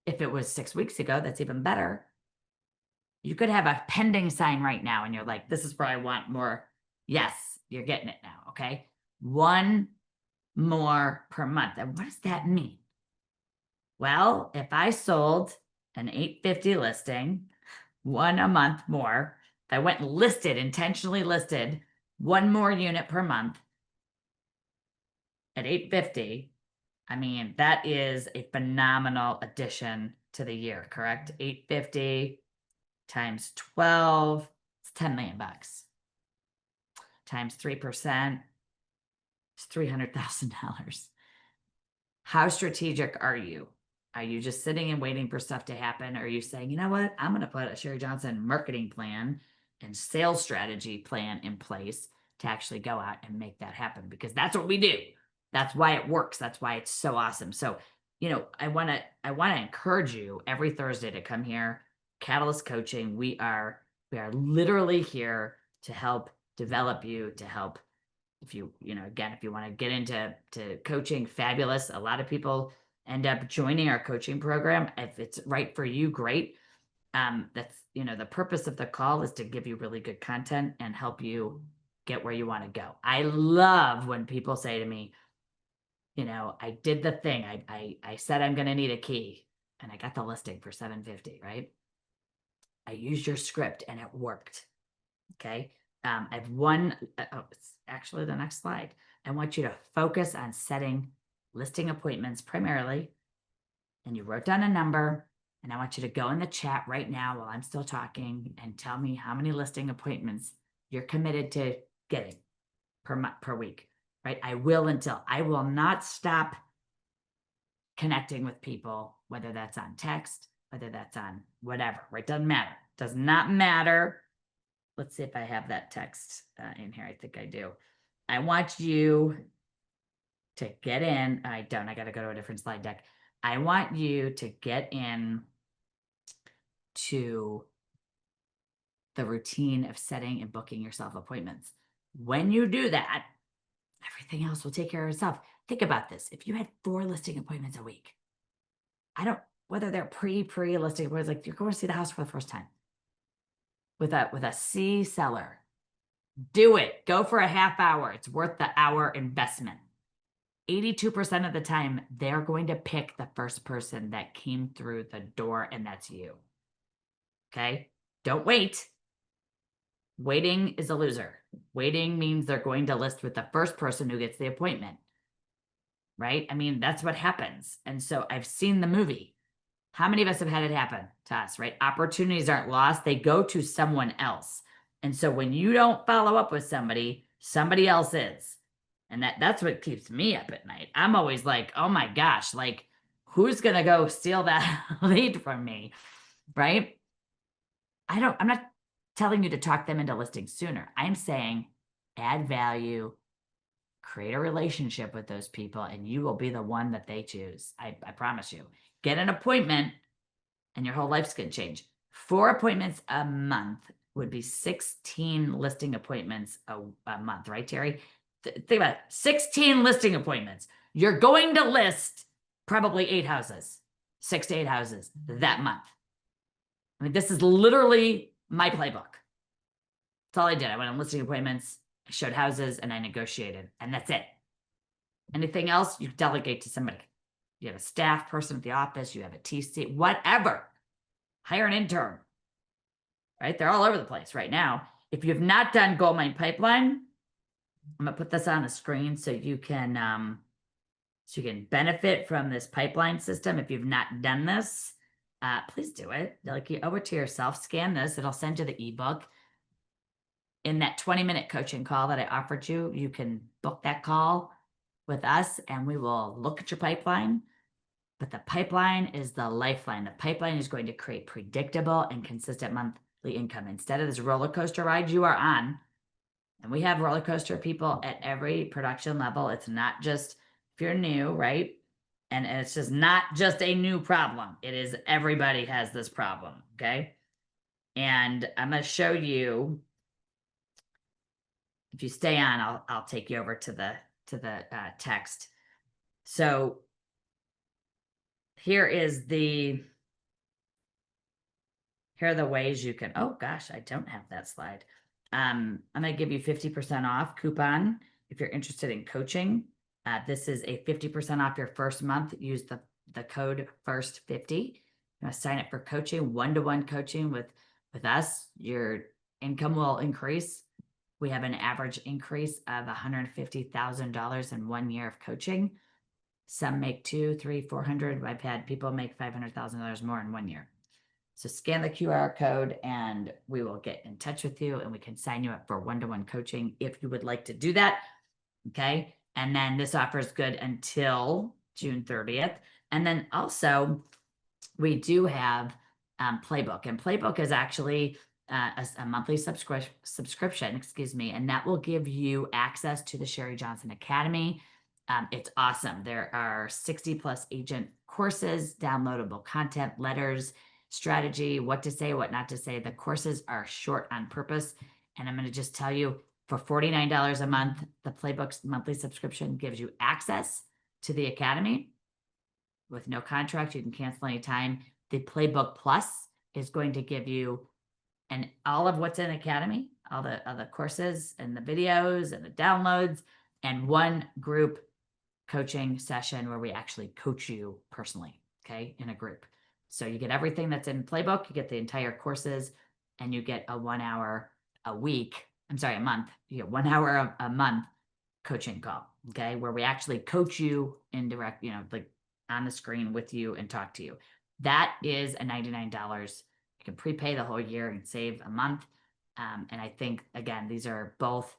If it was 6 weeks ago, that's even better. You could have a pending sign right now and you're like, this is where I want more. Yes, you're getting it now, okay? 1 more per month. And what does that mean? Well, if I sold an $850 listing, 1 a month more, if I went and intentionally listed 1 more unit per month at $850, I mean, that is a phenomenal addition to the year, correct? $850 times 12, it's $10 million. Times 3%, it's $300,000. How strategic are you? Are you just sitting and waiting for stuff to happen? Or are you saying, you know what? I'm going to put a Sherri Johnson marketing plan and sales strategy plan in place to actually go out and make that happen, because that's what we do. That's why it works. That's why it's so awesome. So, I want to encourage you every Thursday to come here. Catalyst Coaching. We are literally here to help develop you, to help if you want to get into coaching, fabulous. A lot of people end up joining our coaching program. If it's right for you, great. That's, the purpose of the call is to give you really good content and help you get where you want to go. I love when people say to me, I did the thing. I said I'm going to need a key and I got the listing for $750, right? I used your script and it worked. Okay. I've won. It's actually the next slide. I want you to focus on setting listing appointments primarily. And you wrote down a number, and I want you to go in the chat right now while I'm still talking and tell me how many listing appointments you're committed to getting per week, right? I will not stop connecting with people, whether that's on text, whether that's on whatever, right? Does not matter. Let's see if I have that text in here. I think I do. I want you to get in. I don't. I got to go to a different slide deck. I want you to get in to the routine of setting and booking yourself appointments. When you do that, everything else will take care of itself. think about this. If you had 4 listing appointments a week, whether they're pre-listing appointments, like you're going to see the house for the first time with a C seller, do it. Go for a half hour. It's worth the hour investment. 82% of the time, they're going to pick the first person that came through the door, and that's you. Okay? Don't wait. Waiting is a loser. Waiting means they're going to list with the first person who gets the appointment. Right? I mean, that's what happens. And so I've seen the movie. How many of us have had it happen to us, right? Opportunities aren't lost. They go to someone else. And so when you don't follow up with somebody, somebody else is. And that's what keeps me up at night. I'm always like, oh my gosh, like who's going to go steal that lead from me? Right? I'm not telling you to talk them into listing sooner. I'm saying add value, create a relationship with those people, and you will be the one that they choose. I promise you. Get an appointment and your whole life's going to change. 4 appointments a month would be 16 listing appointments a month, right, Terry? Think about it. 16 listing appointments. You're going to list probably 8 houses, 6 to 8 houses that month. I mean, this is literally my playbook. That's all I did. I went on listing appointments, I showed houses, and I negotiated, and that's it. Anything else, you delegate to somebody. You have a staff person at the office, you have a TC, whatever. Hire an intern, right? They're all over the place right now. If you have not done Goldmine Pipeline, I'm gonna put this on the screen so you can benefit from this pipeline system. If you've not done this, please do it. Like, you owe it to yourself. Scan this. It'll send you the ebook. In that 20-minute coaching call that I offered you, you can book that call with us and we will look at your pipeline. But the pipeline is the lifeline. The pipeline is going to create predictable and consistent monthly income instead of this roller coaster ride you are on. And we have roller coaster people at every production level. It's not just if you're new, right? And it's just not just a new problem. It is everybody has this problem, okay? And I'm going to show you. If you stay on, I'll take you over to the text. So here are the ways you can. Oh gosh, I don't have that slide. I'm going to give you 50% off coupon if you're interested in coaching. This is a 50% off your first month. Use the code FIRST50. You're going to sign up for coaching, one-to-one coaching with us. Your income will increase. We have an average increase of $150,000 in 1 year of coaching. Some make 200, 300, 400. I've had people make $500,000 more in 1 year. So scan the QR code and we will get in touch with you and we can sign you up for one-to-one coaching if you would like to do that. Okay. And then this offer is good until June 30th. And then also we do have Playbook, and Playbook is actually a monthly subscription, and that will give you access to the Sherri Johnson Academy. It's awesome. There are 60 plus agent courses, downloadable content, letters, strategy, what to say, what not to say. The courses are short on purpose. And I'm going to just tell you, for $49 a month, the Playbook's monthly subscription gives you access to the Academy with no contract. You can cancel anytime. The Playbook Plus is going to give you and all of what's in Academy, all the courses and the videos and the downloads, and one group coaching session where we actually coach you personally, okay, in a group. So you get everything that's in Playbook, you get the entire courses, and you get a 1 hour a month. You get 1 hour a month coaching call, okay, where we actually coach you in direct, like on the screen with you and talk to you. That is a $99. You can prepay the whole year and save a month. And I think, again, these are both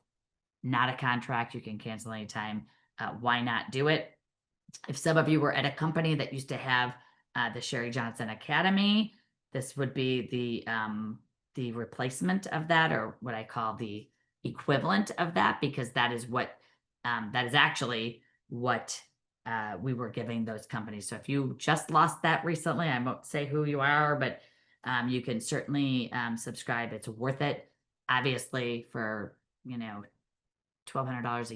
not a contract. You can cancel anytime. Why not do it? If some of you were at a company that used to have the Sherri Johnson Academy, this would be the replacement of that, or what I call the equivalent of that, because that is actually what we were giving those companies. So if you just lost that recently, I won't say who you are, but you can certainly subscribe. It's worth it. Obviously, for $1,200 a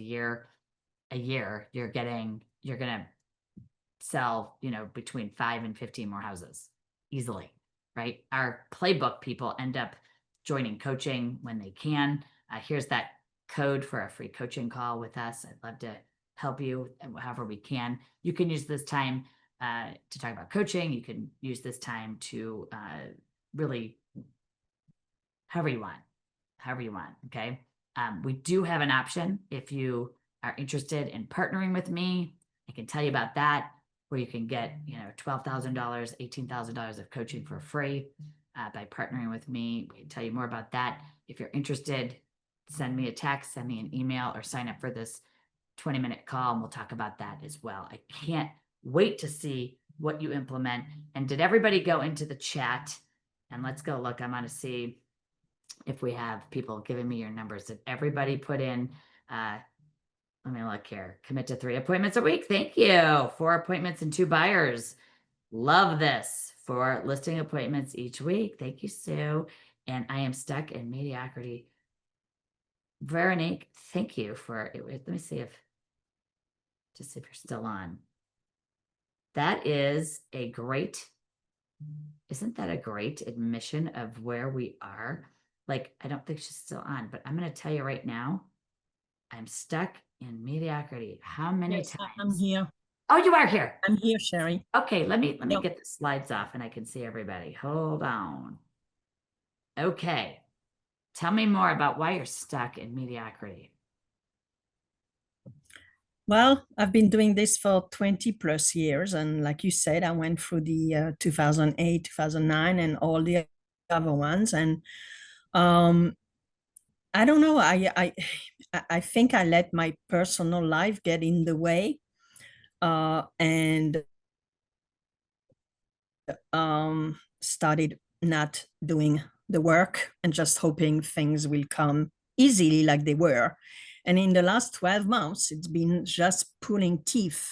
year, you're getting you're going to sell, between 5 and 15 more houses easily, right? Our playbook people end up joining coaching when they can. Here's that code for a free coaching call with us. I'd love to help you however we can. You can use this time to talk about coaching. You can use this time to really however you want. Okay. We do have an option if you are interested in partnering with me. I can tell you about that, where you can get, $12,000, $18,000 of coaching for free by partnering with me. We can tell you more about that. If you're interested, send me a text, send me an email, or sign up for this 20-minute call, and we'll talk about that as well. I can't wait to see what you implement. And did everybody go into the chat? And let's go look. I want to see if we have people giving me your numbers. Did everybody put in, let me look here, commit to 3 appointments a week? Thank you. 4 appointments and 2 buyers. Love this. 4 listing appointments each week. Thank you, Sue. And I am stuck in mediocrity. Veronique, thank you for it. Let me see if you're still on. That is a great, isn't that a great admission of where we are? Like, I don't think she's still on, but I'm going to tell you right now, I'm stuck in mediocrity. How many times? I'm here. Oh, you are here. I'm here, Sherri. Okay, let me Yep. get the slides off and I can see everybody. Hold on. Okay. Tell me more about why you're stuck in mediocrity. Well, I've been doing this for 20 plus years. And like you said, I went through the 2008, 2009 and all the other ones. And I don't know. I think I let my personal life get in the way. And started not doing the work and just hoping things will come easily like they were. And in the last 12 months, it's been just pulling teeth.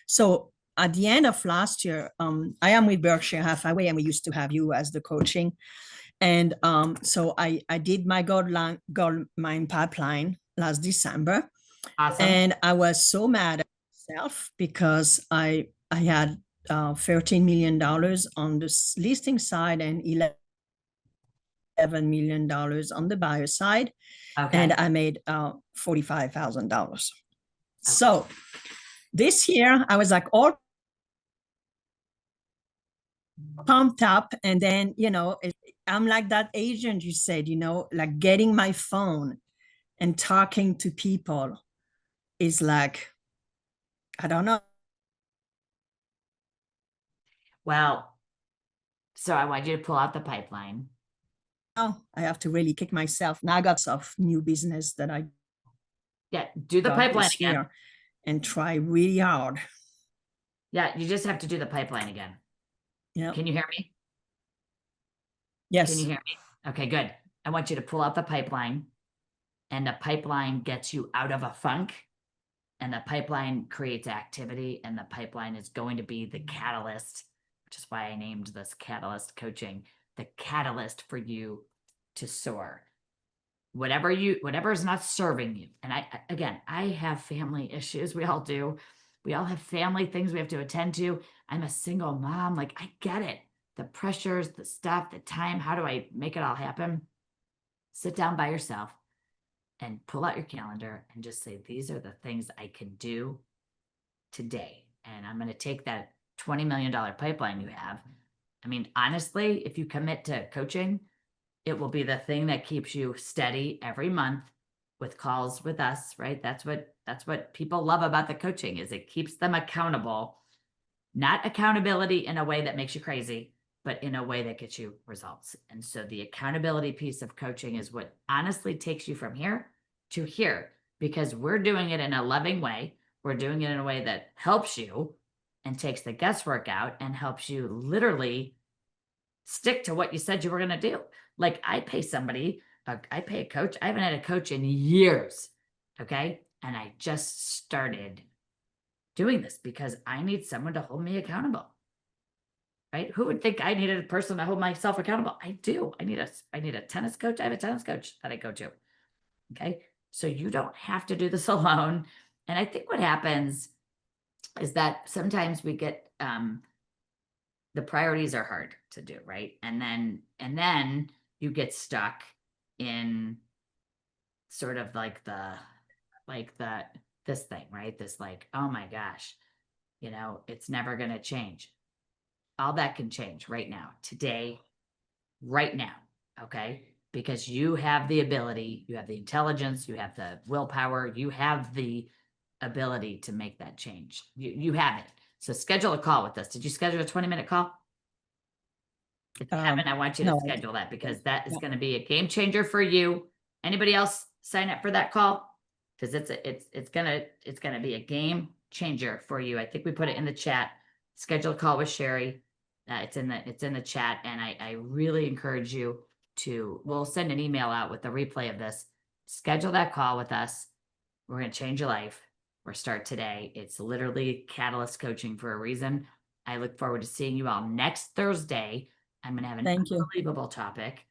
So at the end of last year, I am with Berkshire Hathaway, and we used to have you as the coaching. And so I did my gold mine pipeline last December. Awesome. And I was so mad at myself because I had $13 million on the listing side and $11 million on the buyer side. Okay. And I made $45,000. Okay. So this year I was like all pumped up. And then, I'm like that agent you said, like getting my phone and talking to people is like, I don't know. Well, so I want you to pull out the pipeline. Oh, I have to really kick myself. Now I got some new business that I do the pipeline again and try really hard. Yeah, you just have to do the pipeline again. Yeah. Can you hear me? Yes. Can you hear me? Okay, good. I want you to pull out the pipeline, and the pipeline gets you out of a funk, and the pipeline creates activity, and the pipeline is going to be the catalyst, which is why I named this Catalyst Coaching, the catalyst for you to soar. Whatever is not serving you. And I have family issues. We all do. We all have family things we have to attend to. I'm a single mom. Like, I get it. The pressures, the stuff, the time. How do I make it all happen? Sit down by yourself and pull out your calendar and just say, these are the things I can do today. And I'm going to take that $20 million pipeline you have. I mean, honestly, if you commit to coaching, it will be the thing that keeps you steady every month with calls with us, right? That's what people love about the coaching, is it keeps them accountable. Not accountability in a way that makes you crazy, but in a way that gets you results. And so the accountability piece of coaching is what honestly takes you from here to here, because we're doing it in a loving way. We're doing it in a way that helps you and takes the guesswork out and helps you literally stick to what you said you were going to do. Like, I pay a coach. I haven't had a coach in years. Okay. And I just started doing this because I need someone to hold me accountable. Right? Who would think I needed a person to hold myself accountable? I do. I need a tennis coach. I have a tennis coach that I go to. Okay. So you don't have to do this alone. And I think what happens is that sometimes we get, the priorities are hard to do, right? And then you get stuck in sort of like this thing, right? This like, oh my gosh, it's never going to change. All that can change right now, today, right now. Okay. Because you have the ability, you have the intelligence, you have the willpower, you have the ability to make that change. You have it. So schedule a call with us. Did you schedule a 20-minute call? If you haven't, I want you to no. schedule that, because that is Yeah. going to be a game changer for you. Anybody else sign up for that call? Because it's gonna be a game changer for you. I think we put it in the chat. Schedule a call with Sherri. It's in the chat, and I really encourage you to. We'll send an email out with the replay of this. Schedule that call with us. We're gonna change your life. We're start today. It's literally Catalyst Coaching for a reason. I look forward to seeing you all next Thursday. I'm gonna have an Thank you. unbelievable topic.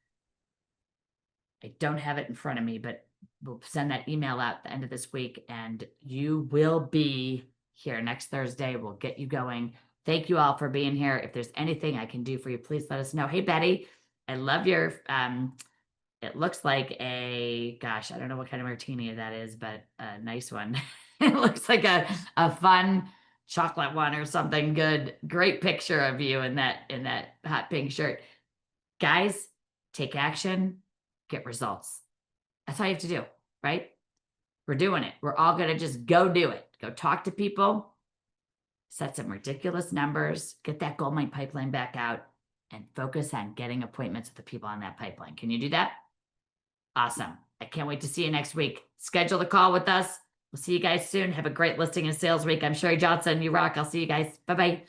I don't have it in front of me, but we'll send that email out at the end of this week, and you will be here next Thursday. We'll get you going. Thank you all for being here. If there's anything I can do for you, please let us know. Hey, Betty, I love your, it looks like gosh, I don't know what kind of martini that is, but a nice one. It looks like a fun chocolate one or something good. Great picture of you in that hot pink shirt. Guys, take action, get results. That's all you have to do, right? We're doing it. We're all going to just go do it. Go talk to people, set some ridiculous numbers, get that gold mine pipeline back out, and focus on getting appointments with the people on that pipeline. Can you do that? Awesome. I can't wait to see you next week. Schedule the call with us. We'll see you guys soon. Have a great listing and sales week. I'm Sherri Johnson. You rock. I'll see you guys. Bye-bye.